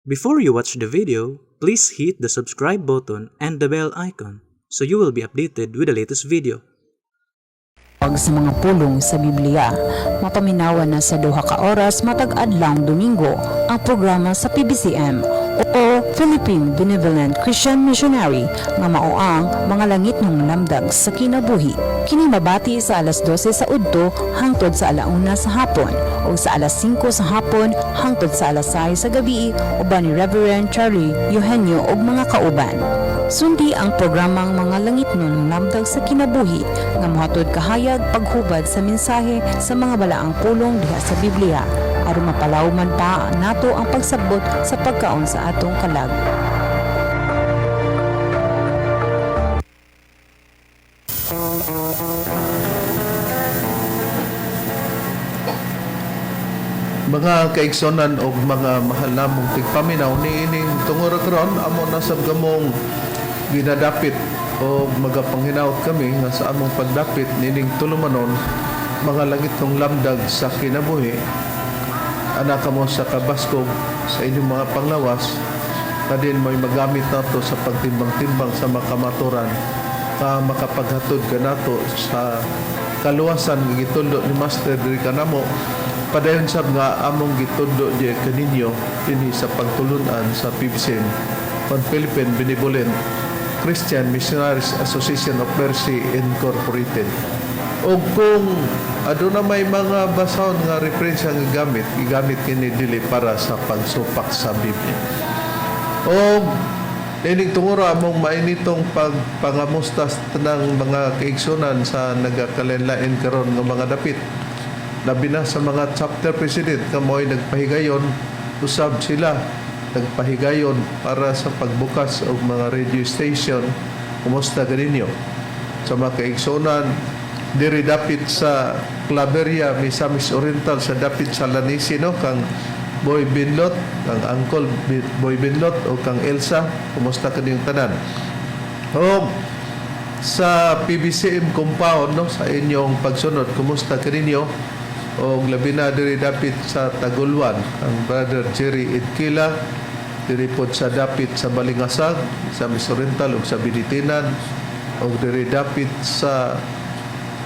Before you watch the video, please hit the subscribe button and the bell icon so you will be updated with the latest video. Pag sa mga pulong sa Biblia, mapaminawan na sa 2 ka oras matag adlawng Domingo ang programa sa PBCM o Philippine Benevolent Christian Missionary nga mao ang mga langit ng lamdag sa kinabuhi. Kini mabati sa alas 12 sa udto hangtod sa alauna sa hapon o sa alas 5 sa hapon hangtod sa alas 6 sa gabi uban ni Reverend Charlie Eugenio ug mga kauban. Sundi ang programang mga langit ng lamdag sa kinabuhi nga mohatod kahayag paghubad sa mensahe sa mga balaang pulong diha sa Biblia aron mapalawman pa nato ang pagsabot sa pagkaon sa atong kalag. Mga kaigsonan o mga mahal namong tigpaminaw niining tungod karon amo na sab gamong ginadapit o magapanghinaut kami nga sa among pagdapit nining tulumanon mga langit ng lamdag sa kinabuhi. Anak mo sa kabaskog sa inyong mga panglawas kadin mo'y magamit nato sa pagtimbang-timbang sa makamaturan ka makapaghatod ka nato sa kaluwasan nga gitundo ni Master diri kanamo. Padayon sab nga among gitundo di kaninyo dinhi sa pagtulunan sa PBCM on Philippine Benevolent Christian Missionaries Association of Mercy Incorporated. O kung aduna may mga basahon nga referensya nga igamit kini dili para sa pagsupak sa Biblia. O ining tunguro among mainitong pagpangamusta tanang mga kaigsunan sa nagakalenlain karon nga mga dapit. Labi na sa mga chapter president kamoy nagpahigayon, usab sila nagpahigayon para sa pagbukas og mga radio station. Kumusta ganinyo? Sa mga kaigsunan diri dapit sa Claveria, Misamis Oriental, sa dapit sa Lanisi no kang Boy Binlot, kang Uncle Boy Binlot o kang Elsa, kumusta kaniyong tanan? O sa PBCM compound no sa inyong pagsunod, kumusta kaninyo? O labi na diri dapit sa Tagulwan ang Brother Jerry Idkila, diri pod sa dapit sa Balingasag sa Miss Oriental ug sa Binitinan, o diri dapit sa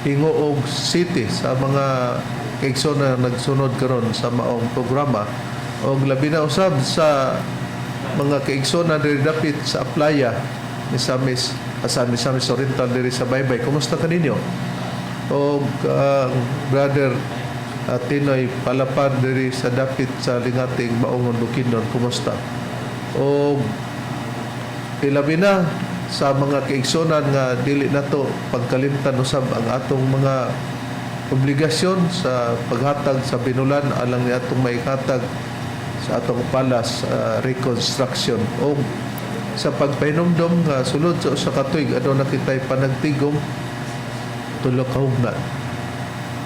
Hingoog City sa mga kaigsoon na nagsunod karon sa maong programa, o labi na usab sa mga kaigsoon na diri dapit sa Aplaya Misamis Oriental diri sa Baybay. Kumusta kaninyo? O Brother Tinoy Palapad diri sa dapit sa Lingating Baongon Bukidnon, kumusta? O ilabi na sa mga kaigsonan nga dili nato pagkalimtan usab ang atong mga obligasyon sa paghatag sa binulan alang ni atong maihatag sa atong palas reconstruction o sa pagpahinumdom nga sulod sa usa ka tuig aduna kitay panagtigom tulo ka hugna.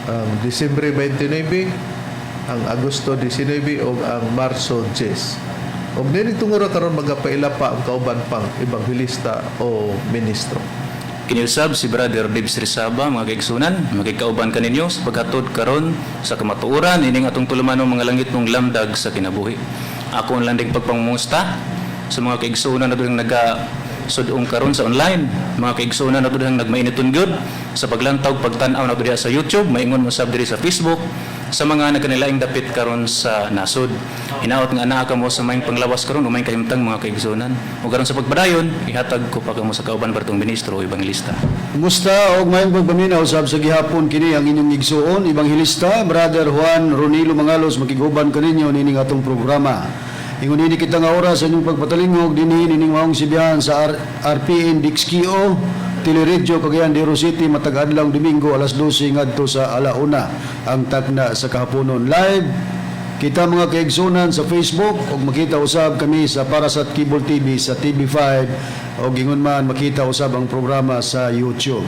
Ang Disyembre 29, ang Agosto 19 o ang Marso 10. Og dili tungura karon magapaila pa ang kauban pang ebanghelista o ministro. Kiniusab si Brother Dave Srisaba, mga kaigsunan, magkikauban kaninyo sa paghatod karon sa kamatuoran ining atong tulumanon mga langit ng lamdag sa kinabuhi. Ako ang landig pagpangumusta sa mga kaigsunan na doon sudong karon sa online, mga kaigsunan na doon nagmainiton gyud sa paglantaw pagtan-aw na diha sa YouTube, maingon mo sab diri sa Facebook sa mga nagkanilaing dapit karon sa nasod. Hinaot nga anaa kamo sa maayong panglawas karon umay kahimtang mga kaigsunan. Ug karon sa pagpadayon, ihatag ko pa kamo sa kauban bartong ministro o ebanghelista. Kumusta og maayong pagpaminaw usab sa gihapon kini ang inyong igsuon ebanghelista Brother Juan Ronilo Mangalos makiguban kaninyo nining atong programa. Ingon ini kita nga oras sa inyong pagpatalingog dinhi nining maong sibihan sa RPN Dixkio Teleredyo Cagayan de Oro City matag adlaw Domingo alas 12 ngadto sa alauna ang tagna sa kahaponon. Live kita mga kaigsunan sa Facebook ug makita usab kami sa Parasat Cable TV sa TV5 ug ingon man makita usab ang programa sa YouTube.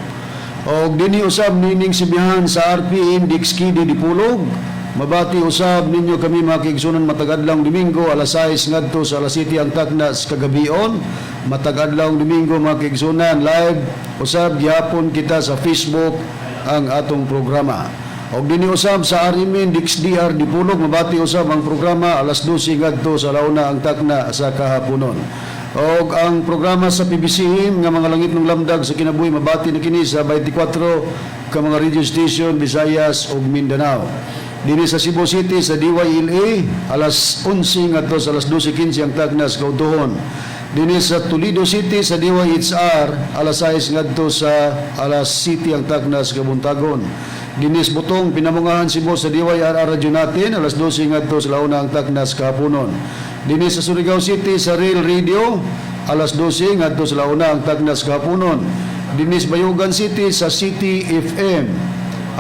Og dinhi usab nining sibihan sa RPN Dixkio di Dipulog. Mabati usab ninyo kami mga kaigsunan matag-adlawng Domingo alas 6 ngadto sa alas 7 ang tagna sa kagabion. Matag-adlawng Domingo mga kaigsunan live usab gihapon kita sa Facebook ang atong programa. Og dinhi usab sa Arimin DXDR Dipulog mabati usab ang programa alas 12 ngadto sa launa ang takna sa kahaponon. Og ang programa sa PBC nga mga langit ng lamdag sa kinabuhi mabati na kini sa 24 ka mga radio station Visayas ug Mindanao. Dinhi sa Cebu City sa DYLA alas 11 ngadto sa alas 12:15 ang takna sa kautuhon. Dinhi sa Toledo City sa DYHR alas 6 ngadto sa alas 7 ang takna sa kabuntagon. Dinis Butong Pinamungahan Cebu sa DYRR radyo natin alas 12 ngadto sa launa ang takna sa kahaponon. Dinis sa Surigao City sa Real Radio alas 12 ngadto sa launa ang takna sa kahaponon. Dinis Bayugan City sa City FM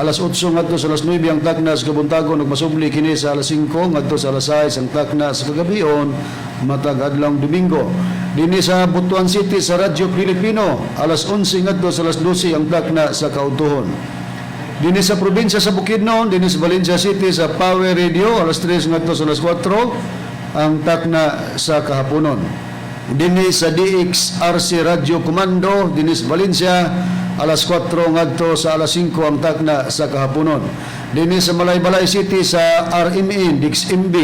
alas 8 ngadto sa alas 9 ang takna sa kabuntagon ug masubli kini sa alas 5 ngadto sa alas 6 ang takna sa kagabion matag adlawng Domingo. Dinhi sa Butuan City sa Radyo Pilipino alas 11 ngadto sa alas 12 ang takna sa kautuhon. Dinhi sa probinsya sa Bukidnon, dinhi sa Valencia City sa Power Radio alas 3 ngadto sa alas 4 ang takna sa kahaponon. Dinhi sa DXRC Radio Komando dinhi sa Valencia alas 4 ngadto sa alas 5 ang takna sa kahaponon. Dinhi sa Malaybalay City sa RMN DXMB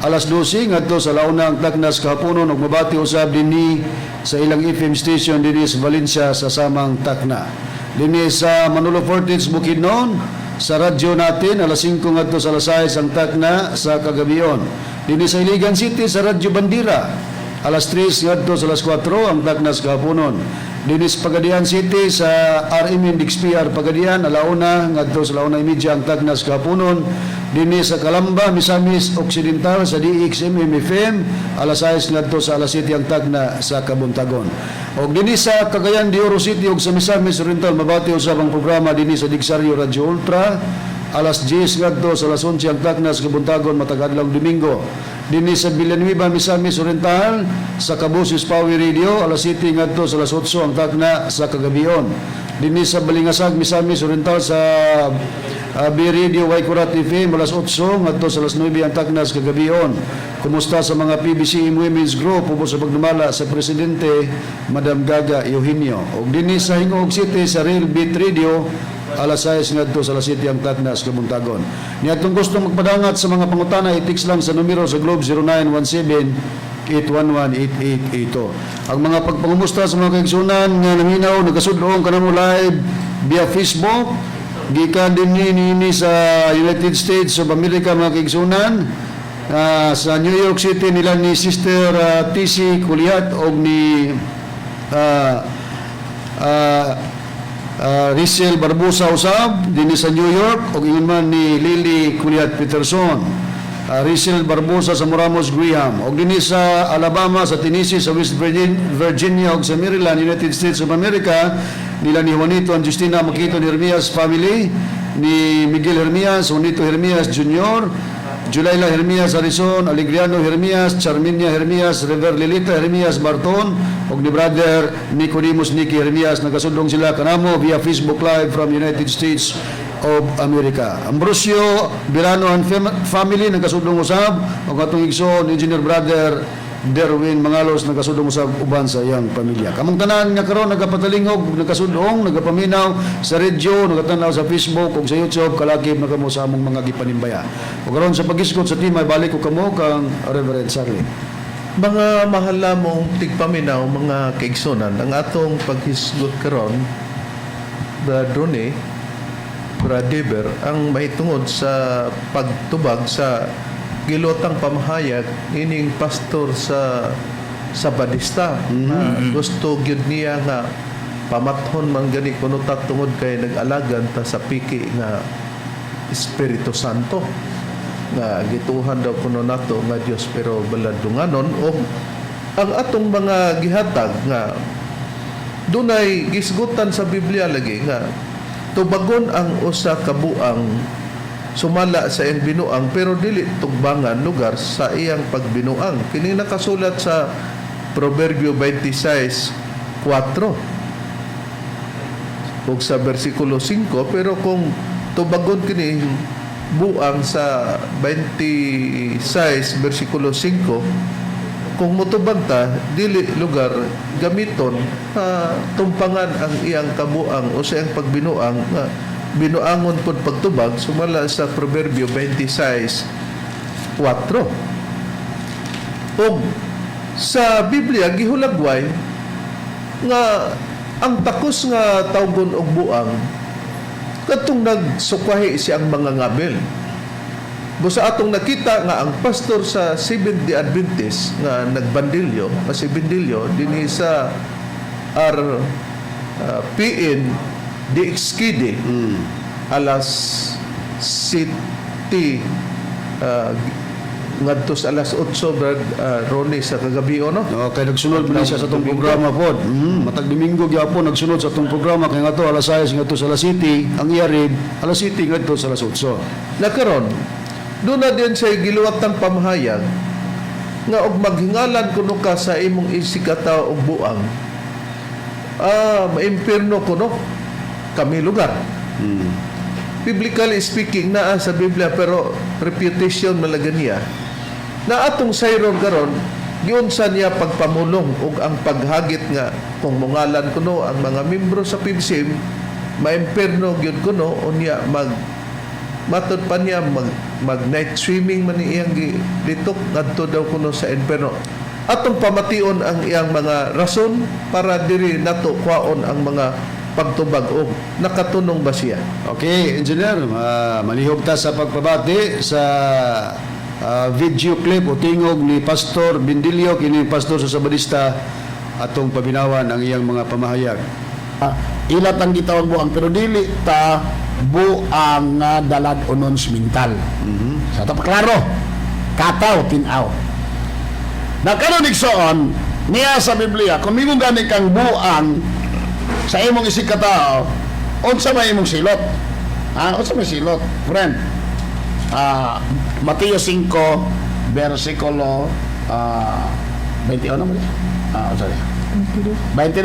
alas 12 ngadto sa launa ang takna sa kahaponon ug mabati usab dinhi sa ilang FM station dinhi sa Valencia sa samang takna. Dinhi sa Manolo Fortich Bukidnon sa radyo natin alas 5 ngadto sa alas 6 ang takna sa kagabion. Dinhi sa Iligan City sa Radyo Bandira alas 3 ngadto sa alas 4 ang takna sa kahaponon. Dinhi sa Pagadian City sa RMN DXPR Pagadian alauna ngadto sa launa media ang takna sa kahaponon. Dinhi sa Calamba Misamis Occidental sa DXMM FM alas 6 ngadto sa alas 7 ang takna sa kabuntagon. Og dinhi sa Cagayan de Oro City ug sa Misamis Oriental mabati usab ang programa dinhi sa Digsaryo Radio Ultra alas 10 ngadto sa alas 11 ang takna sa kabuntagon matag adlawng Domingo. Dinhi sa Villanueva Misamis Oriental sa Cabusis Power Radio alas 7 ngadto sa alas 8 ang takna sa kagabion. Dinhi sa Balingasag Misamis Oriental sa B Radio Waikurat FM alas 8 ngadto sa alas 9 ang takna sa kagabion. Kumusta sa mga PBCM Women's Group ubos sa pagdumala sa Presidente Madam Gaga Eugenio. Og dinhi sa Hingog City sa Real Beat Radio alas 6 ngadto sa alas 7 ang takna sa kabuntagon. Niadtong gusto magpadangat sa mga pangutana i-text lang sa numero sa Globe 0917-811-8882. Ang mga pagpangumusta sa mga kaigsunan nga naminaw nagasudlong kanamo live via Facebook gikan din ni sa United States of America mga kaigsunan. Sa New York City nila ni Sister TC Kulihat o ni Rachel Barbosa usab dinhi sa New York o ingon man ni Lily Kulihat Peterson. Rachel Barbosa sa Moramos Graham o dinhi sa Alabama, sa Tennessee, sa West Virginia o sa Maryland, United States of America nila ni Juanito and Justina Makito ni Hermias family, ni Miguel Hermias, Juanito Hermias Jr., Julayla Hermias Arizon, Alegriano Hermias, Charminia Hermias, Rever Lilita Hermias Barton, o ni Brother Nicodemus Nicky Hermias. Nagasudlong sila kanamo via Facebook Live from United States of America. Ambrosio Birano and family nagasudlong usab, o katong igsoon Engineer Brother Derwin Mangalos nagasudlong usab uban sa iyang pamilya. Kamong tanan nga karon nagapatalingog, nagasudlong, nagapaminaw sa radyo, nagatanaw sa Facebook ug sa YouTube, kalakip na kamo sa among mga gipanimbaya. O karon sa pagisgot sa team ay balik ko kamo kang Reverend Sarli. Mga mahal namong tigpaminaw, mga kaigsunan, ang atong paghisgot karon Brad Rone, Brad Deber, ang mahitungod sa pagtubag sa gilotang pamahayag ining pastor sa Badista. Gusto gyud niya nga pamathon man gani kuno ta tungod kay nag-alagan ta sa piki nga Espiritu Santo nga gituhan daw kuno nato nga Dios pero baladunganon o ang atong mga gihatag nga dunay gisgutan sa Biblia lagi nga tubagon ang usa ka buang sumala sa iyang binuang pero dili tugbangan lugar sa iyang pagbinuang. Kini nakasulat sa Proverbio 26:4 ug sa bersikulo 5, pero kung tubagon kini buang sa 26 bersikulo 5, kung motubag ta dili lugar gamiton tumpangan ang iyang kabuang o sa iyang pagbinuang binuangon pod pagtubag sumala sa Proverbio 26:4. Og sa Biblia gihulagway nga ang takos nga tawgon og buang katong nagsukwahi siyang mga ngabel. Busa atong nakita nga ang pastor sa Seventh-day Adventist nga nagbandilyo, kasi bindilyo dinhi sa PN DXKD alas City ngadto sa alas 8 Brad Ronnie sa kagabi no. Okay, nagsunod man siya sa atong programa pod. Matag Domingo gyapon nagsunod sa atong programa kay ngadto alas 6 ngadto sa alas City, ang iyarid alas City ngadto sa alas 8. Nakaron doon na din siya giluwatang pamahayag nga og maghingalan kuno ka sa imong isikataw og buang. Maimpirno kuno kami lugar. Biblically speaking naa sa Biblia pero reputation malaganiya na atong sayron karon giunsa niya pagpamulong ug ang paghagit nga kung mungalan kuno ang mga membro sa PIBSIM maimpirno gyud kuno unya matod pa niya mag night swimming man iyang dito ngadto daw kuno sa inferno. Atong pamation ang iyang mga rason para diri nato kwaon ang mga pagtubag og nakatunong ba siya. Okay, engineer, malihog ta sa pagpabati sa video clip o tingog ni Pastor Bindilio kini pastor sa Sabadista atong pabinawan ang iyang mga pamahayag. Ilat ang gitawag buang pero dili ta buang nga dalad unons mental. Sa ito klaro, kataw, tinaw. Nakaroon igsoon, niya sa Biblia, kung mingon gani kang buang sa imong isig katao, unsa may imong silot? Unsa may silot? Friend, Mateo 5, versikulo 21 mo? Sorry. 22.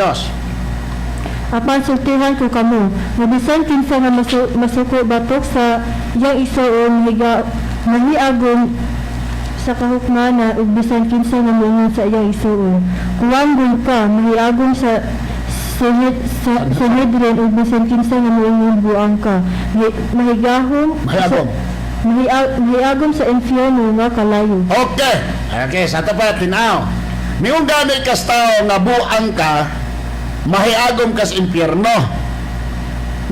Apan sultihan ko kamo, nga bisan kinsa nga masuko batok sa iyang isuon mangiagom sa kahukmana ug bisan kinsa nga moingon sa iyang isuon. Kuwanggon ka mangiagom sa Sanhedrin ug bisan kinsa nga moingon buang ka. Mahigahom sa infierno nga kalayo. Okay, sa ito pa, tinaw. Miung gani kas tao nga buang ka, mahiagom kas impyerno.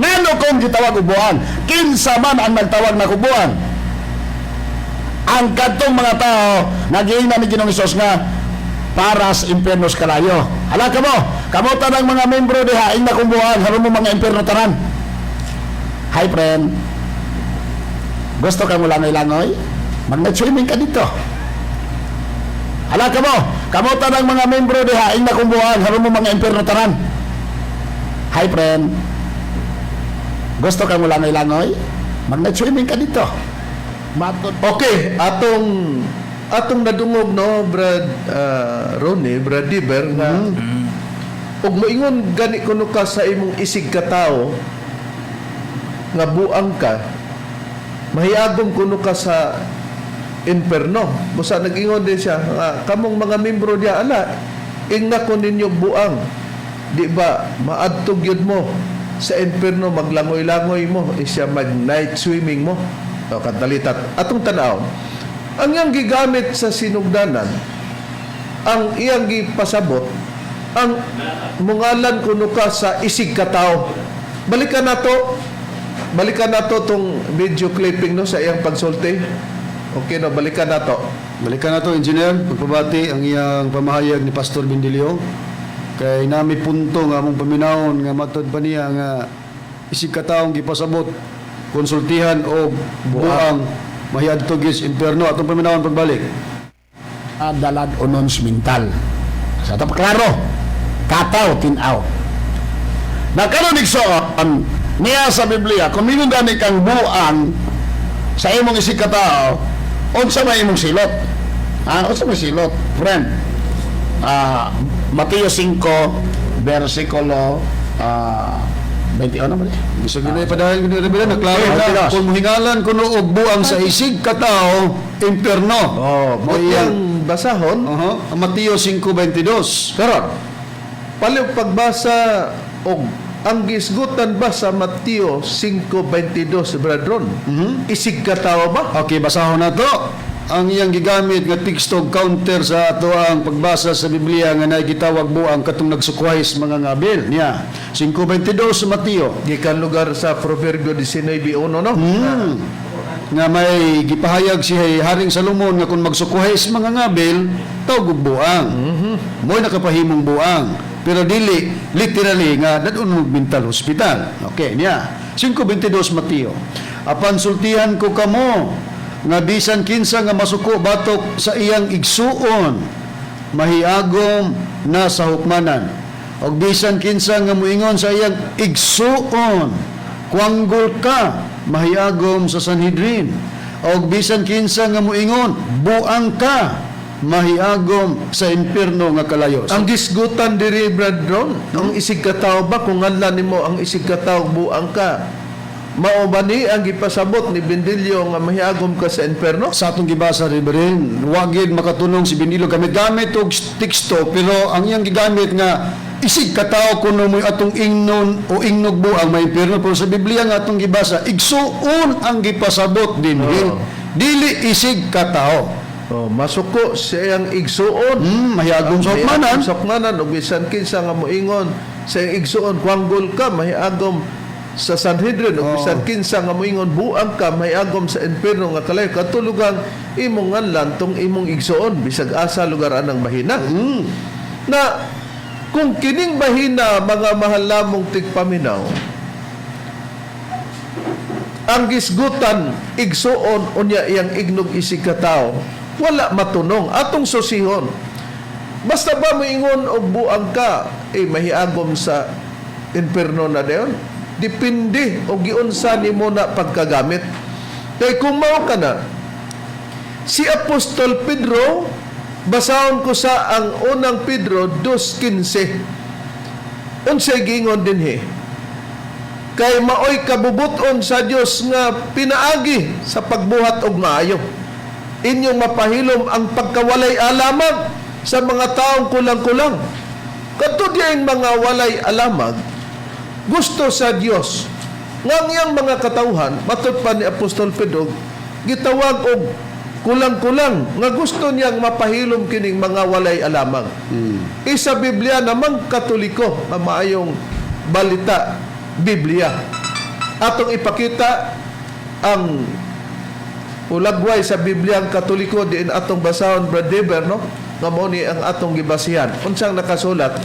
Ngano kung gitawag ubuan? Kinsa man ang nagtawag na kubuan? Ang kadtong mga tao nagiingnan ni Ginoong Hesus nga para sa impyernos kalayo. Hala ka mo, kamutan ang mga membro diha ing nakumbuhan, halo mo mga impyerno tanan. Hi friend. Gusto ka mo langoy-langoy? Mag-night swimming ka dito. Hala ka mo, kamutan ang mga membro diha ing nakumbuhan, halo mo mga impyerno tanan. Hi friend. Gusto ka mo langoy-langoy? Mag-night swimming ka dito. Okay, atong nadungog no Brad Ronnie, Brad Diber nga ug moingon gani kuno ka sa imong isig katao nga buang ka, mahiagom kuno ka sa inferno. Busa nag-ingon din siya nga kamong mga membro diya ala ingna ko ninyo buang. Di ba maadtog yun mo sa inferno, maglangoy-langoy mo, isya mag-night swimming mo. O kadalitat. Atong tanaw, ang iyang gigamit sa sinugdanan, ang iyang gipasabot, ang mungalan kuno ka sa isig katao. Balikan nato tong video clipping no sa iyang pagsulti. Okay no, balikan nato. Balikan na to, engineer, pagpabati ang iyang pamahayag ni Pastor Bindilio. Kay nami punto nga among paminawon nga matod pa niya nga isig kataong gipasabot, konsultihan o buang mahiyadtog is impierno atong paminawon pagbalik. Dalad unons mental. Sa ito klaro, kataw, tinaw. Nakaroon igsoon, niya sa Biblia, kung mingon gani kang buang sa imong isig katao, unsa may imong silot? Unsa may silot? Friend, Mateo 5, versikulo 21 mo. Gusto ginay padahil gini rebela naklaro na kung muhingalan kuno og buang sa isig katao impierno. Mo iyang basahon. Mateo 5:22. Karon, paliw pagbasa og ang gisgutan ba sa Mateo 5:22, Bradron? Isig katawa ba? Okay, basahon na to. Ang iyang gigamit nga teksto counter sa ato ang pagbasa sa Biblia nga naigitawag buang katong nagsukwais mga ngabil niya. 5:22 sa Mateo. Gikan lugar sa Proverbio 19:1, no? Nga may gipahayag si Haring Salomon nga kung magsukuhays mga ngabil, tawag og buang. Mo'y nakapahimong buang. Pero dili, literally nga, nadunog mental hospital. Okay, niya. 5:22 Mateo. Apan sultihan ko kamo, nga bisan kinsa nga masuko batok sa iyang igsuon, mahiagom na sa hukmanan. Og bisan kinsa nga muingon sa iyang igsuon, kuanggol ka, mahiagom sa Sanhedrin. Og bisan kinsa nga muingon, buang ka, mahiagom sa impierno nga kalayo. Ang gisgutan diri, Bradron, ang isig katawa ba kung nganlan nimo ang isig katawa buang ka? Mao ba ni ang gipasabot ni Bendilyo nga mahiagom ka sa impierno? Sa atong gibasa Reverend, wagid makatunong si Benilo gamit og teksto, pero ang iyang gigamit nga isig kataw kuno mo atong ingnon o ingnog buang may impierno, pero sa Biblia nga atong gibasa igsuon ang gipasabot dinhi. Dili isig kataw. Oh, masuko siya ang igsuon. Mahiagom sa hukmanan. Sa hukmanan, ug bisan kinsa nga moingon sa iyang igsuon, kuanggol ka, mahiagom sa Sanhedrin, ug bisan kinsa nga moingon buang ka, mahiagom sa impierno nga kalayo. Katulugang imong nganlan tong imong igsuon bisag asa lugar anang mahina. Na kung kining mahina mga mahal namong tigpaminaw, ang gisgutan igsuon unya iyang ignog isig katawo, wala matunong atong susihon. Basta ba moingon og buang ka, mahiagom sa impierno na dayon? Depende o giunsa nimo na pagkagamit. Kay kung mao ka na, si Apostol Pedro, basahon ko sa ang unang Pedro 2:15. Unsay giingon dinhi? Kay maoy kabubuton sa Dios nga pinaagi sa pagbuhat og maayo. Inyong mapahilom ang pagkawalay alamag sa mga taong kulang-kulang. Kadto diay mga walay alamag, gusto sa Dios nga ngiyang mga katawhan, matud pa ni Apostol Pedro, gitawag og kulang-kulang nga gusto niyang mapahilom kining mga walay alamang. Isa Biblia namang Katoliko nga maayong balita Biblia. Atong ipakita ang ulagway sa Biblia ang Katoliko diin atong basahon, Brad Deber, no? Nga mo ni ang atong gibasihan. Unsang nakasulat?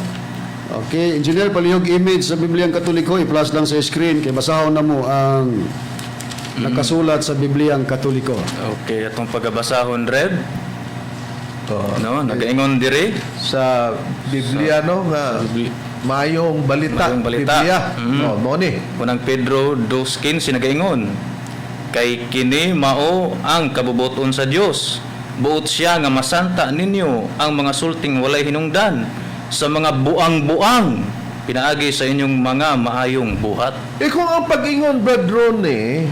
Okay, engineer, palihog image sa Bibliang Katoliko, i-plus lang sa screen kay basahon na mo ang nakasulat sa Bibliang Katoliko. Okay, atong pagabasahon red. No, nagaingon diri Sa Biblia, no? Nga mayong balita. Mayong balita. Biblia. Mo ni. Unang Pedro 2:15 nagaingon, kay kini mao ang kabubuton sa Dios. Buot siya nga masanta ninyo ang mga sulting walay hinungdan sa mga buang-buang pinaagi sa inyong mga maayong buhat. Kung ang pag-ingon, Brad Ronnie,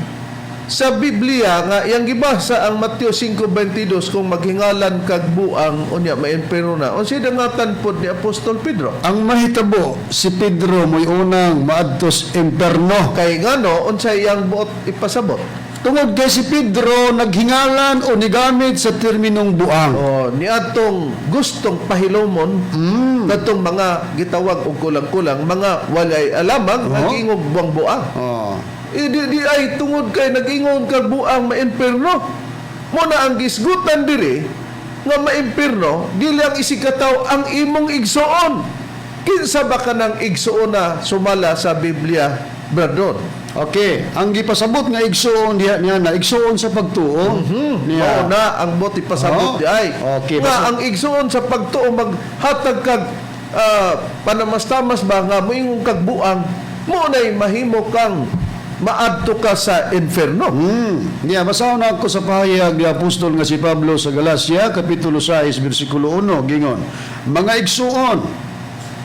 sa Biblia nga yang gibasa ang Mateo 5:22 kung maghingalan kag buang unya maimpero na. Unsay dangatan pod ni Apostol Pedro? Ang mahitabo, si Pedro mo'y unang maadtos imperno. Kay ngano unsay iyang buot ipasabot? Tungod kay si Pedro naghingalan o nigamit sa terminong buang. Niadtong gustong pahilomon katong mga gitawag og kulang-kulang mga walay alamang nagingog buang-buang. Di ay tungod kay nag-ingon kag buang maimperno. Mo na ang gisgutan diri nga maimperno, dili ang isikataw ang imong igsuon. Kinsa ba kanang igsuon na sumala sa Biblia, Bradon? Okay, ang gipasabot nga igsuon niya na igsuon sa pagtuo. Mao na ang boti pasabot di ay. Okay, Nga ang igsuon sa pagtuo maghatag kag panamastamas ba nga moingon kag buang, mo nay mahimo kang maadto ka sa inferno. Niya, basahon na ako sa pahayag ni Apostol nga si Pablo sa Galacia, Kapitulo 6, versikulo 1, gingon, mga igsuon,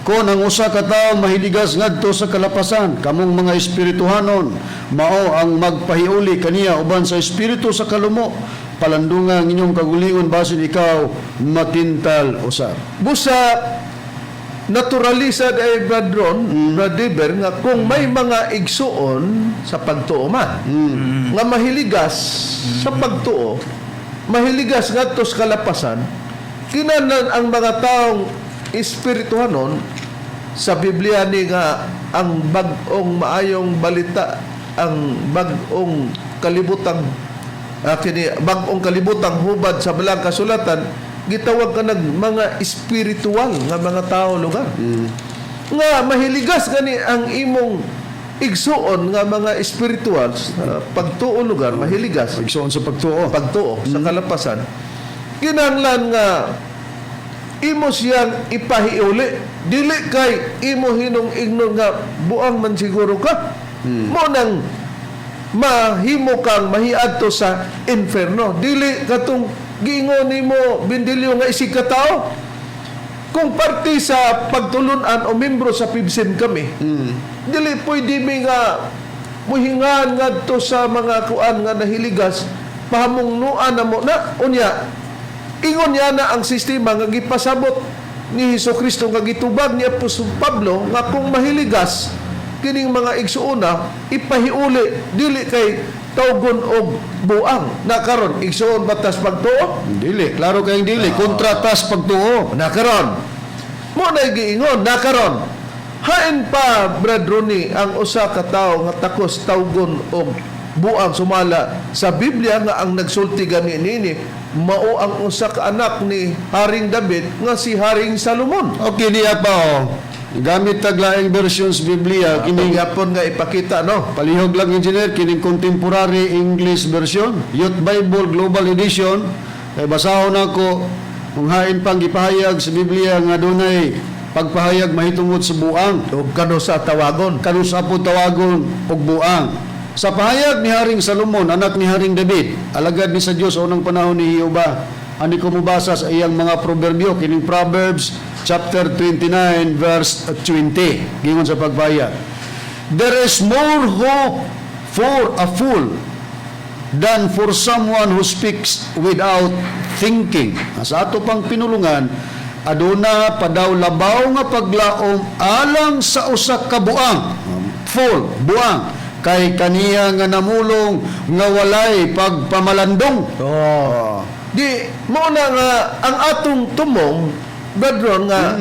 kung ang usa ka tawo mahiligas ngadto sa kalapasan, kamong mga espirituhanon, mao ang magpahiuli kaniya uban sa espiritu sa kalumo, palandungan inyong kagulingon basin ikaw matintal usab. Busa naturalisa ay Bradron, Bradiber, nga kung may mga igsuon sa pagtuo man, nga mahiligas sa pagtuo, mahiligas nga to sa kalapasan, kinanan ang mga taong espirituhanon sa Biblia ni nga ang bag-ong maayong balita, ang bag-ong kalibutang bag-ong kalibutang hubad sa balang kasulatan, gitawag ka ng mga espiritual nga mga tao lugar. Nga mahiligas gani ang imong igsuon nga mga espiritual sa pagtuo lugar, mahiligas Igsoon sa pagtuo. sa kalapasan. Kinahanglan nga imo siyang ipahiuli, dili kay imo hinong-ignon nga buang man siguro ka, mo nang mahimo kang mahiadto sa inferno, dili katong giingon nimo Bindilyo nga isig ka tao. Kung parte sa pagtulunan o membro sa PIBSIM kami, dili pwede mi nga muhingan ngadto sa mga kuan nga nahiligas, pahamungnuan na mo na unya. Ingon niya na ang sistema nga gipasabot ni Hesukristo nga gitubag ni Apostol Pablo nga kung mahiligas kining mga igsuona ipahiuli, dili kay tawgon og buang na karon igsuon batas pagtuo Dili, klaro kayong dili. Kontratas pagtuo. na karon mo na giingon na karon hain pa Brad Ronnie ang usa ka tawo nga takos tawgon og buang sumala sa Biblia nga ang nagsulti gani nini mao ang usa ka anak ni Haring David nga si Haring Salomon. Okay, niya pa gamit taglaing versions Biblia kining Yapon nga ipakita no. palihog lang engineer kining contemporary English version, Youth Bible Global Edition. Kay basahon ako kung hain pang gipahayag sa Biblia nga dunay pagpahayag mahitungod sa buang. Ug kano sa tawagon. Kanusa po tawagon og buang. Sa pahayag ni Haring Salomon, anak ni Haring David, alagad ni sa Dios sa unang panahon ni Jehova. Ani ko mubasa sa iyang mga proverbio kining Proverbs chapter 29 verse 20. Gingon sa pagpahayag, there is more hope for a fool than for someone who speaks without thinking. Sa ato pang pinulungan, aduna padaw labaw nga paglaom alang sa usa ka buang. Fool, buang, kay kaniya nga namulong nga walay pagpamalandong. Di mo na nga ang atong tumong Bradron nga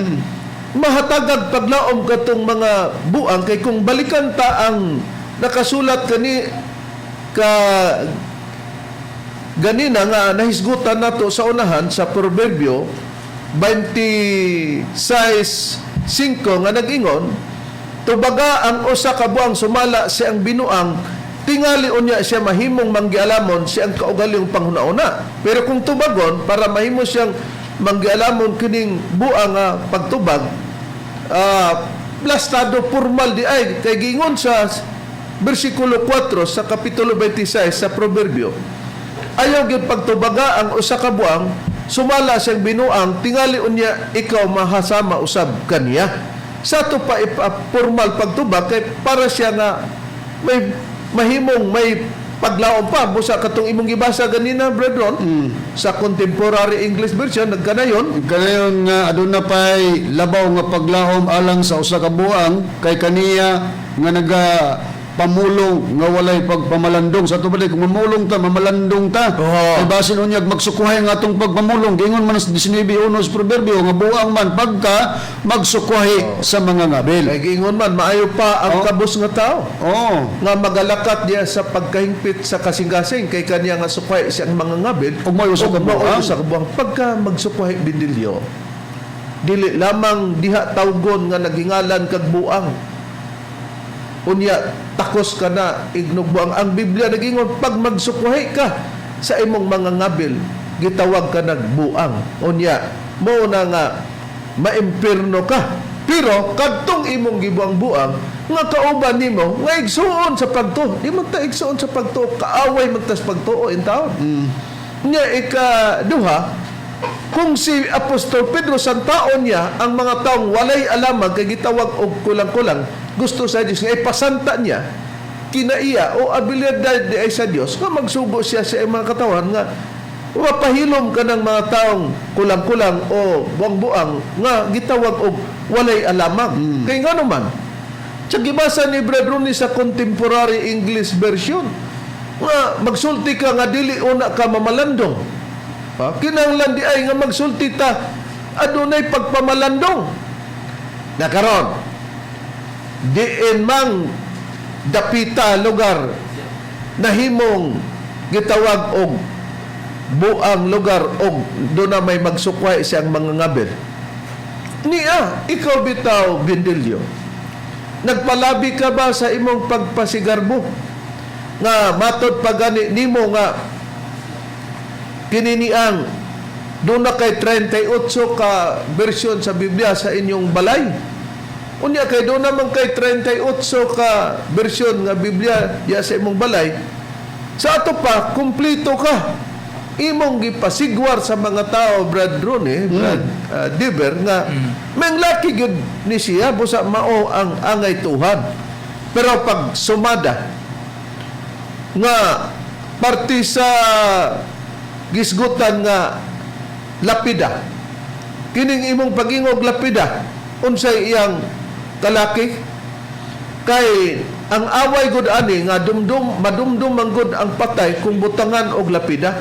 mahatagag paglaom katong mga buang kay kung balikan ta ang nakasulat kani ka ganina nga nahisgutan nato sa unahan sa Proverbio 26:5 nga nag-ingon, tubaga ang usa ka buang sumala siyang binuang, tingali unya siya mahimong manggialamon siyang kaugalingong panghuna-una. Pero kung tubagon para mahimo siyang manggialamon kining buang nga pagtubag, plastado formal di ay kay gingon sa bersikulo 4 sa kapitulo 26 sa Proverbio, ayaw gyud pagtubaga ang usa ka buang sumala siyang binuang, tingali unya ikaw mahasama usab kaniya. Sa to pa formal pagtubag kay para siya nga may mahimong may paglaom pa busa katong imong gibasa ganina Bradron sa contemporary English version nagkanayon Kanayon nga aduna pay labaw nga paglaom alang sa usa ka buang kay kaniya nga naga pamulong nga walay pagpamalandong. Sa tubali kung mamulong ta mamalandong ta, kay basin unyag magsukuhay nga atong pagpamulong gingon man sa 19:1 sa proverbio nga buang man pagka magsukuhay sa mga ngabil. kay gingon man maayo pa ang kabus nga tao nga magalakat diya sa pagkahingpit sa kasing-kasing kay kaniya nga sukway siyang mga ngabil Ug may usa ka buang. sa kabuang pagka magsukway bindilyo dili lamang diha tawgon nga naghingalan kag buang unya takos ka na ignugbuang. Ang Biblia nagingon pag magsukwahi ka sa imong mga ngabil gitawag ka nagbuang unya mo na nga maimpirno ka. Pero kadtong imong gibuang-buang nga kauban nimo nga igsuon sa pagtuo, di man ta igsuon sa pagtuo, kaaway man tas pagtuo in taon. Nya ikaduha, kung si Apostol Pedro santaon niya ang mga taong walay alamag kay gitawag og kulang-kulang, gusto sa Dios nga ipasanta niya kinaiya o abilidad di ay sa Dios nga magsugo siya sa mga katawan nga mapahilom ka ng mga taong kulang-kulang o buang-buang nga gitawag og walay alamang. Kay nga naman, sa gibasa ni Brad Rooney sa Contemporary English Version, nga magsulti ka nga dili una ka mamalandong. Kinahanglan di ay nga magsulti ta adunay pagpamalandong. Nakaron, diin mang dapita lugar nahimong gitawag og buang lugar og doon na may magsukway siyang mga ngabil. Niya, ikaw bitaw, Bindilyo, nagpalabi ka ba sa imong pagpasigarbo? Nga matod pagani nimo nga kininiang doon na kay 38 ka bersyon sa Biblia sa inyong balay. Unya kay doon naman kay 38 ka bersyon nga Biblia ya sa imong balay. Sa ato pa, kumplito ka. Imong gipasigwar sa mga tao, Brad Rooney, Brad Diver, nga may laki gyud ni siya, busa mao ang angay tuhan. Pero pag sumada, nga parte sa gisgutan nga lapida, kining imong pagingog lapida, unsay iyang kalaki, kay ang away gud ani nga madumdum man gud ang patay kung butangan og lapida.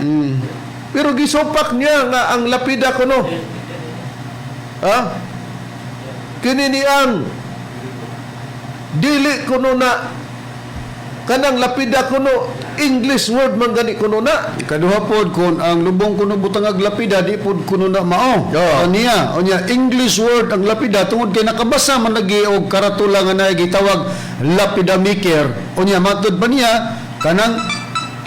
Pero gisupak niya nga ang lapida kuno. Kini niyang dili kuno na kanang lapida kuno English word man gani kuno na. Kaduha pod kun ang lubong kuno butangag lapida di pod kuno na mao. Aniya, onya English word ang lapida tungod kay nakabasa man lagi og karatula nga naay gitawag lapida maker. Onya matud ba niya kanang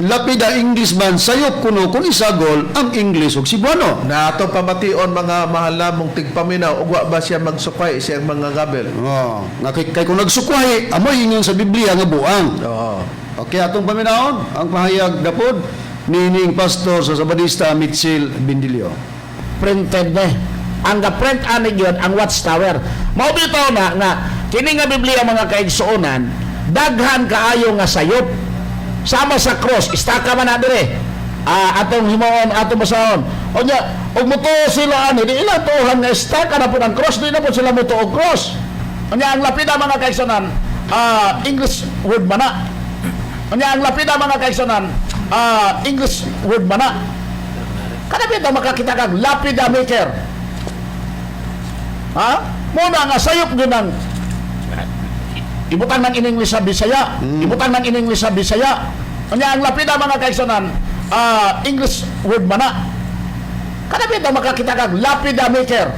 lapida English man sayop kuno kun isagol ang English ug Cebuano. Na ato pamation mga mahal namong tigpaminaw ug wa ba siya magsukay siyang mga gabel. Nga kay kung nagsukwahi amoy ingon sa Biblia nga buang. Okay, atong paminahon ang pahayag dapod nining pastor sa Sabadista Mitchell Bindilyo. Printed na. Ang ga-print ani gyud ang watchtower. Mao bitaw na nga kini nga Biblia mga kaigsuonan, daghan kaayo nga sayop. Sama sa cross, istaka man na dire. Atong himuon, atong basahon. Onya, og mutuo sila ani, di ila tuhan nga istaka na po ang cross, di na po sila mutuo og cross. Onya, ang lapida mga kaigsuonan, English word man na. Onya, ang lapida mga kaigsuonan, English word man na. Kada bitaw makakita kag lapida maker. Muna nga sayop gyud ang ibutan man in English sa Bisaya. Ibutan man in English sa Bisaya. Kanya ang lapida mga kaigsuonan, English word man na. Kada bitaw makakita kag lapida maker.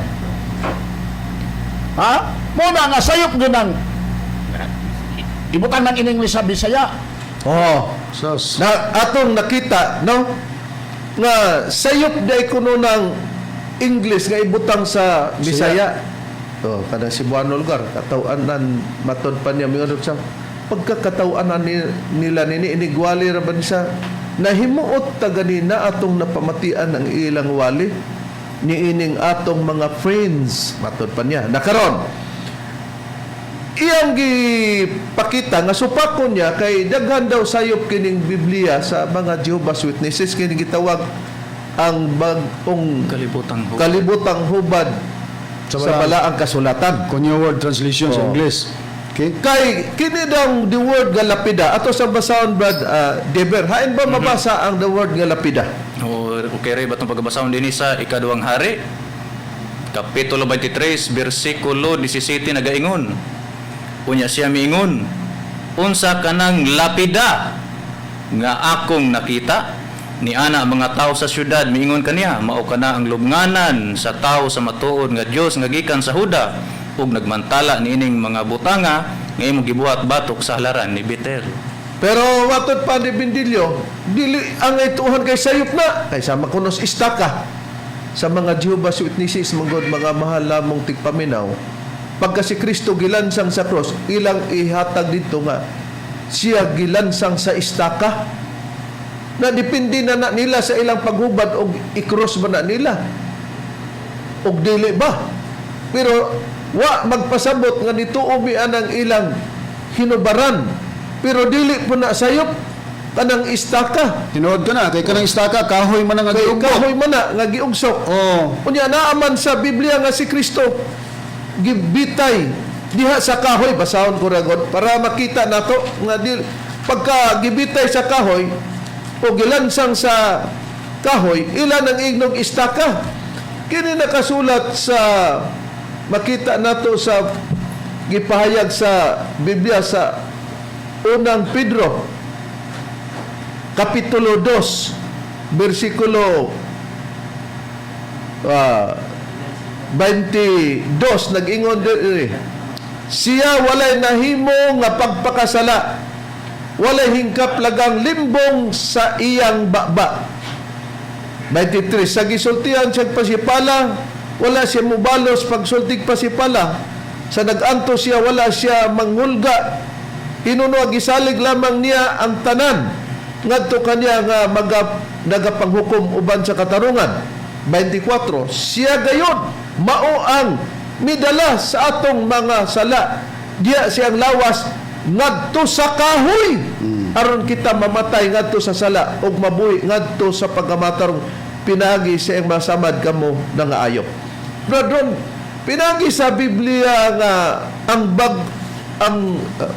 Muna nga sayop gyud ang ibutan man in English sa Bisaya. Sus. Na atong nakita no nga sayop day kuno ng English nga ibutang sa Bisaya. Kada Cebuano lugar katawanan matod pa niya mingon sa pagkakatawanan nila nini inigwali ra ba sa nahimuot ta ganina atong napamatian ang ilang wali niining atong mga friends matod pa niya nakaron iyang gipakita nga supakon niya kay daghan daw sayop kining Biblia sa mga Jehovah's Witnesses kining gitawag ang bagong kalibutang hubad sa balaang kasulatan. Kunyo word translation sa English. Okay. Kay kini daw the word nga lapida ato sa basahon Brad Deber. Hain ba mabasa ang the word nga lapida? Okay ray batong pagbasahon dinhi sa ikaduhang hari. Kapitulo 23 bersikulo 17 nagaingon. Unya siya miingon, unsa kanang lapida nga akong nakita ni ana mga tao sa syudad miingon kaniya mao kana ang lubnganan sa tao sa matuod nga Dios nga gikan sa Huda ug nagmantala niining mga butanga nga imong gibuhat batok sa halaran ni Betel. Pero watod pa ni Bindilyo, dili ang ituhan kay sayop na kaysa makunos istaka sa mga Jehovah's Witnesses mga mahal lamong tigpaminaw. Pagka si Kristo gilansang sa cross, ilang ihatag dito nga siya gilansang sa istaka. Na depende na nila sa ilang paghubad o i-cross ba na nila o dili ba. Pero wa magpasabot nga nituomi ang ilang hinubaran pero dili po na sayop kanang istaka. Tinuod ka na, kay kanang istaka, kahoy man ang Kay agiugbo. kahoy man na nga giugsok. Oh, Unya naaman sa Biblia nga si Kristo gibitay diha sa kahoy, basahon ko ragon para makita nato nga pagka gibitay sa kahoy o gilansang sa kahoy, ilan ang ignog istaka. Kini nakasulat sa makita nato sa gipahayag sa Biblia sa unang Pedro Kapitulo 2 versikulo 22 nag-ingon diri, siya walay nahimo nga pagpakasala, walay hingkap lagang limbong sa iyang baba. 23 sa gisultihan siya pasipala, wala siya mubalos pagsultig pasipala, sa nag-anto siya wala siya manghulga, hinuno gisalig lamang niya ang tanan ngadto kaniya nga nagapanghukom uban sa katarungan. 24 siya gayon mao ang midala sa atong mga sala, diya siyang lawas ngadto sa kahoy aron kita mamatay ngadto sa sala ug mabuhi ngadto sa pagkamatarong pinagi sa iyang masamad kamo nangaayo. Brethren, pinagi sa Biblia nga ang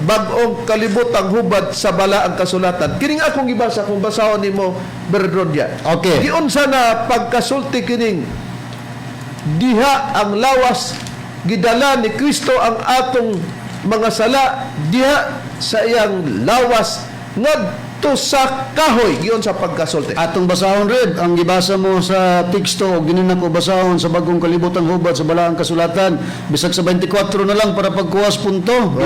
bag-ong kalibotang hubad sa balaang kasulatan. Kining akong gibasa kung basahon nimo brethren diya. Okay. Giunsa na pagkasulti kining diha ang lawas gidala ni Kristo ang atong mga sala, diha sa iyang lawas ngadto sa kahoy giun sa pagkasulti. atong basahon red ang gibasa mo sa teksto, gininna ko basahon sa bagong kalibotang hubad sa balaang kasulatan, bisag sa 24 na lang para pagkuwas punto.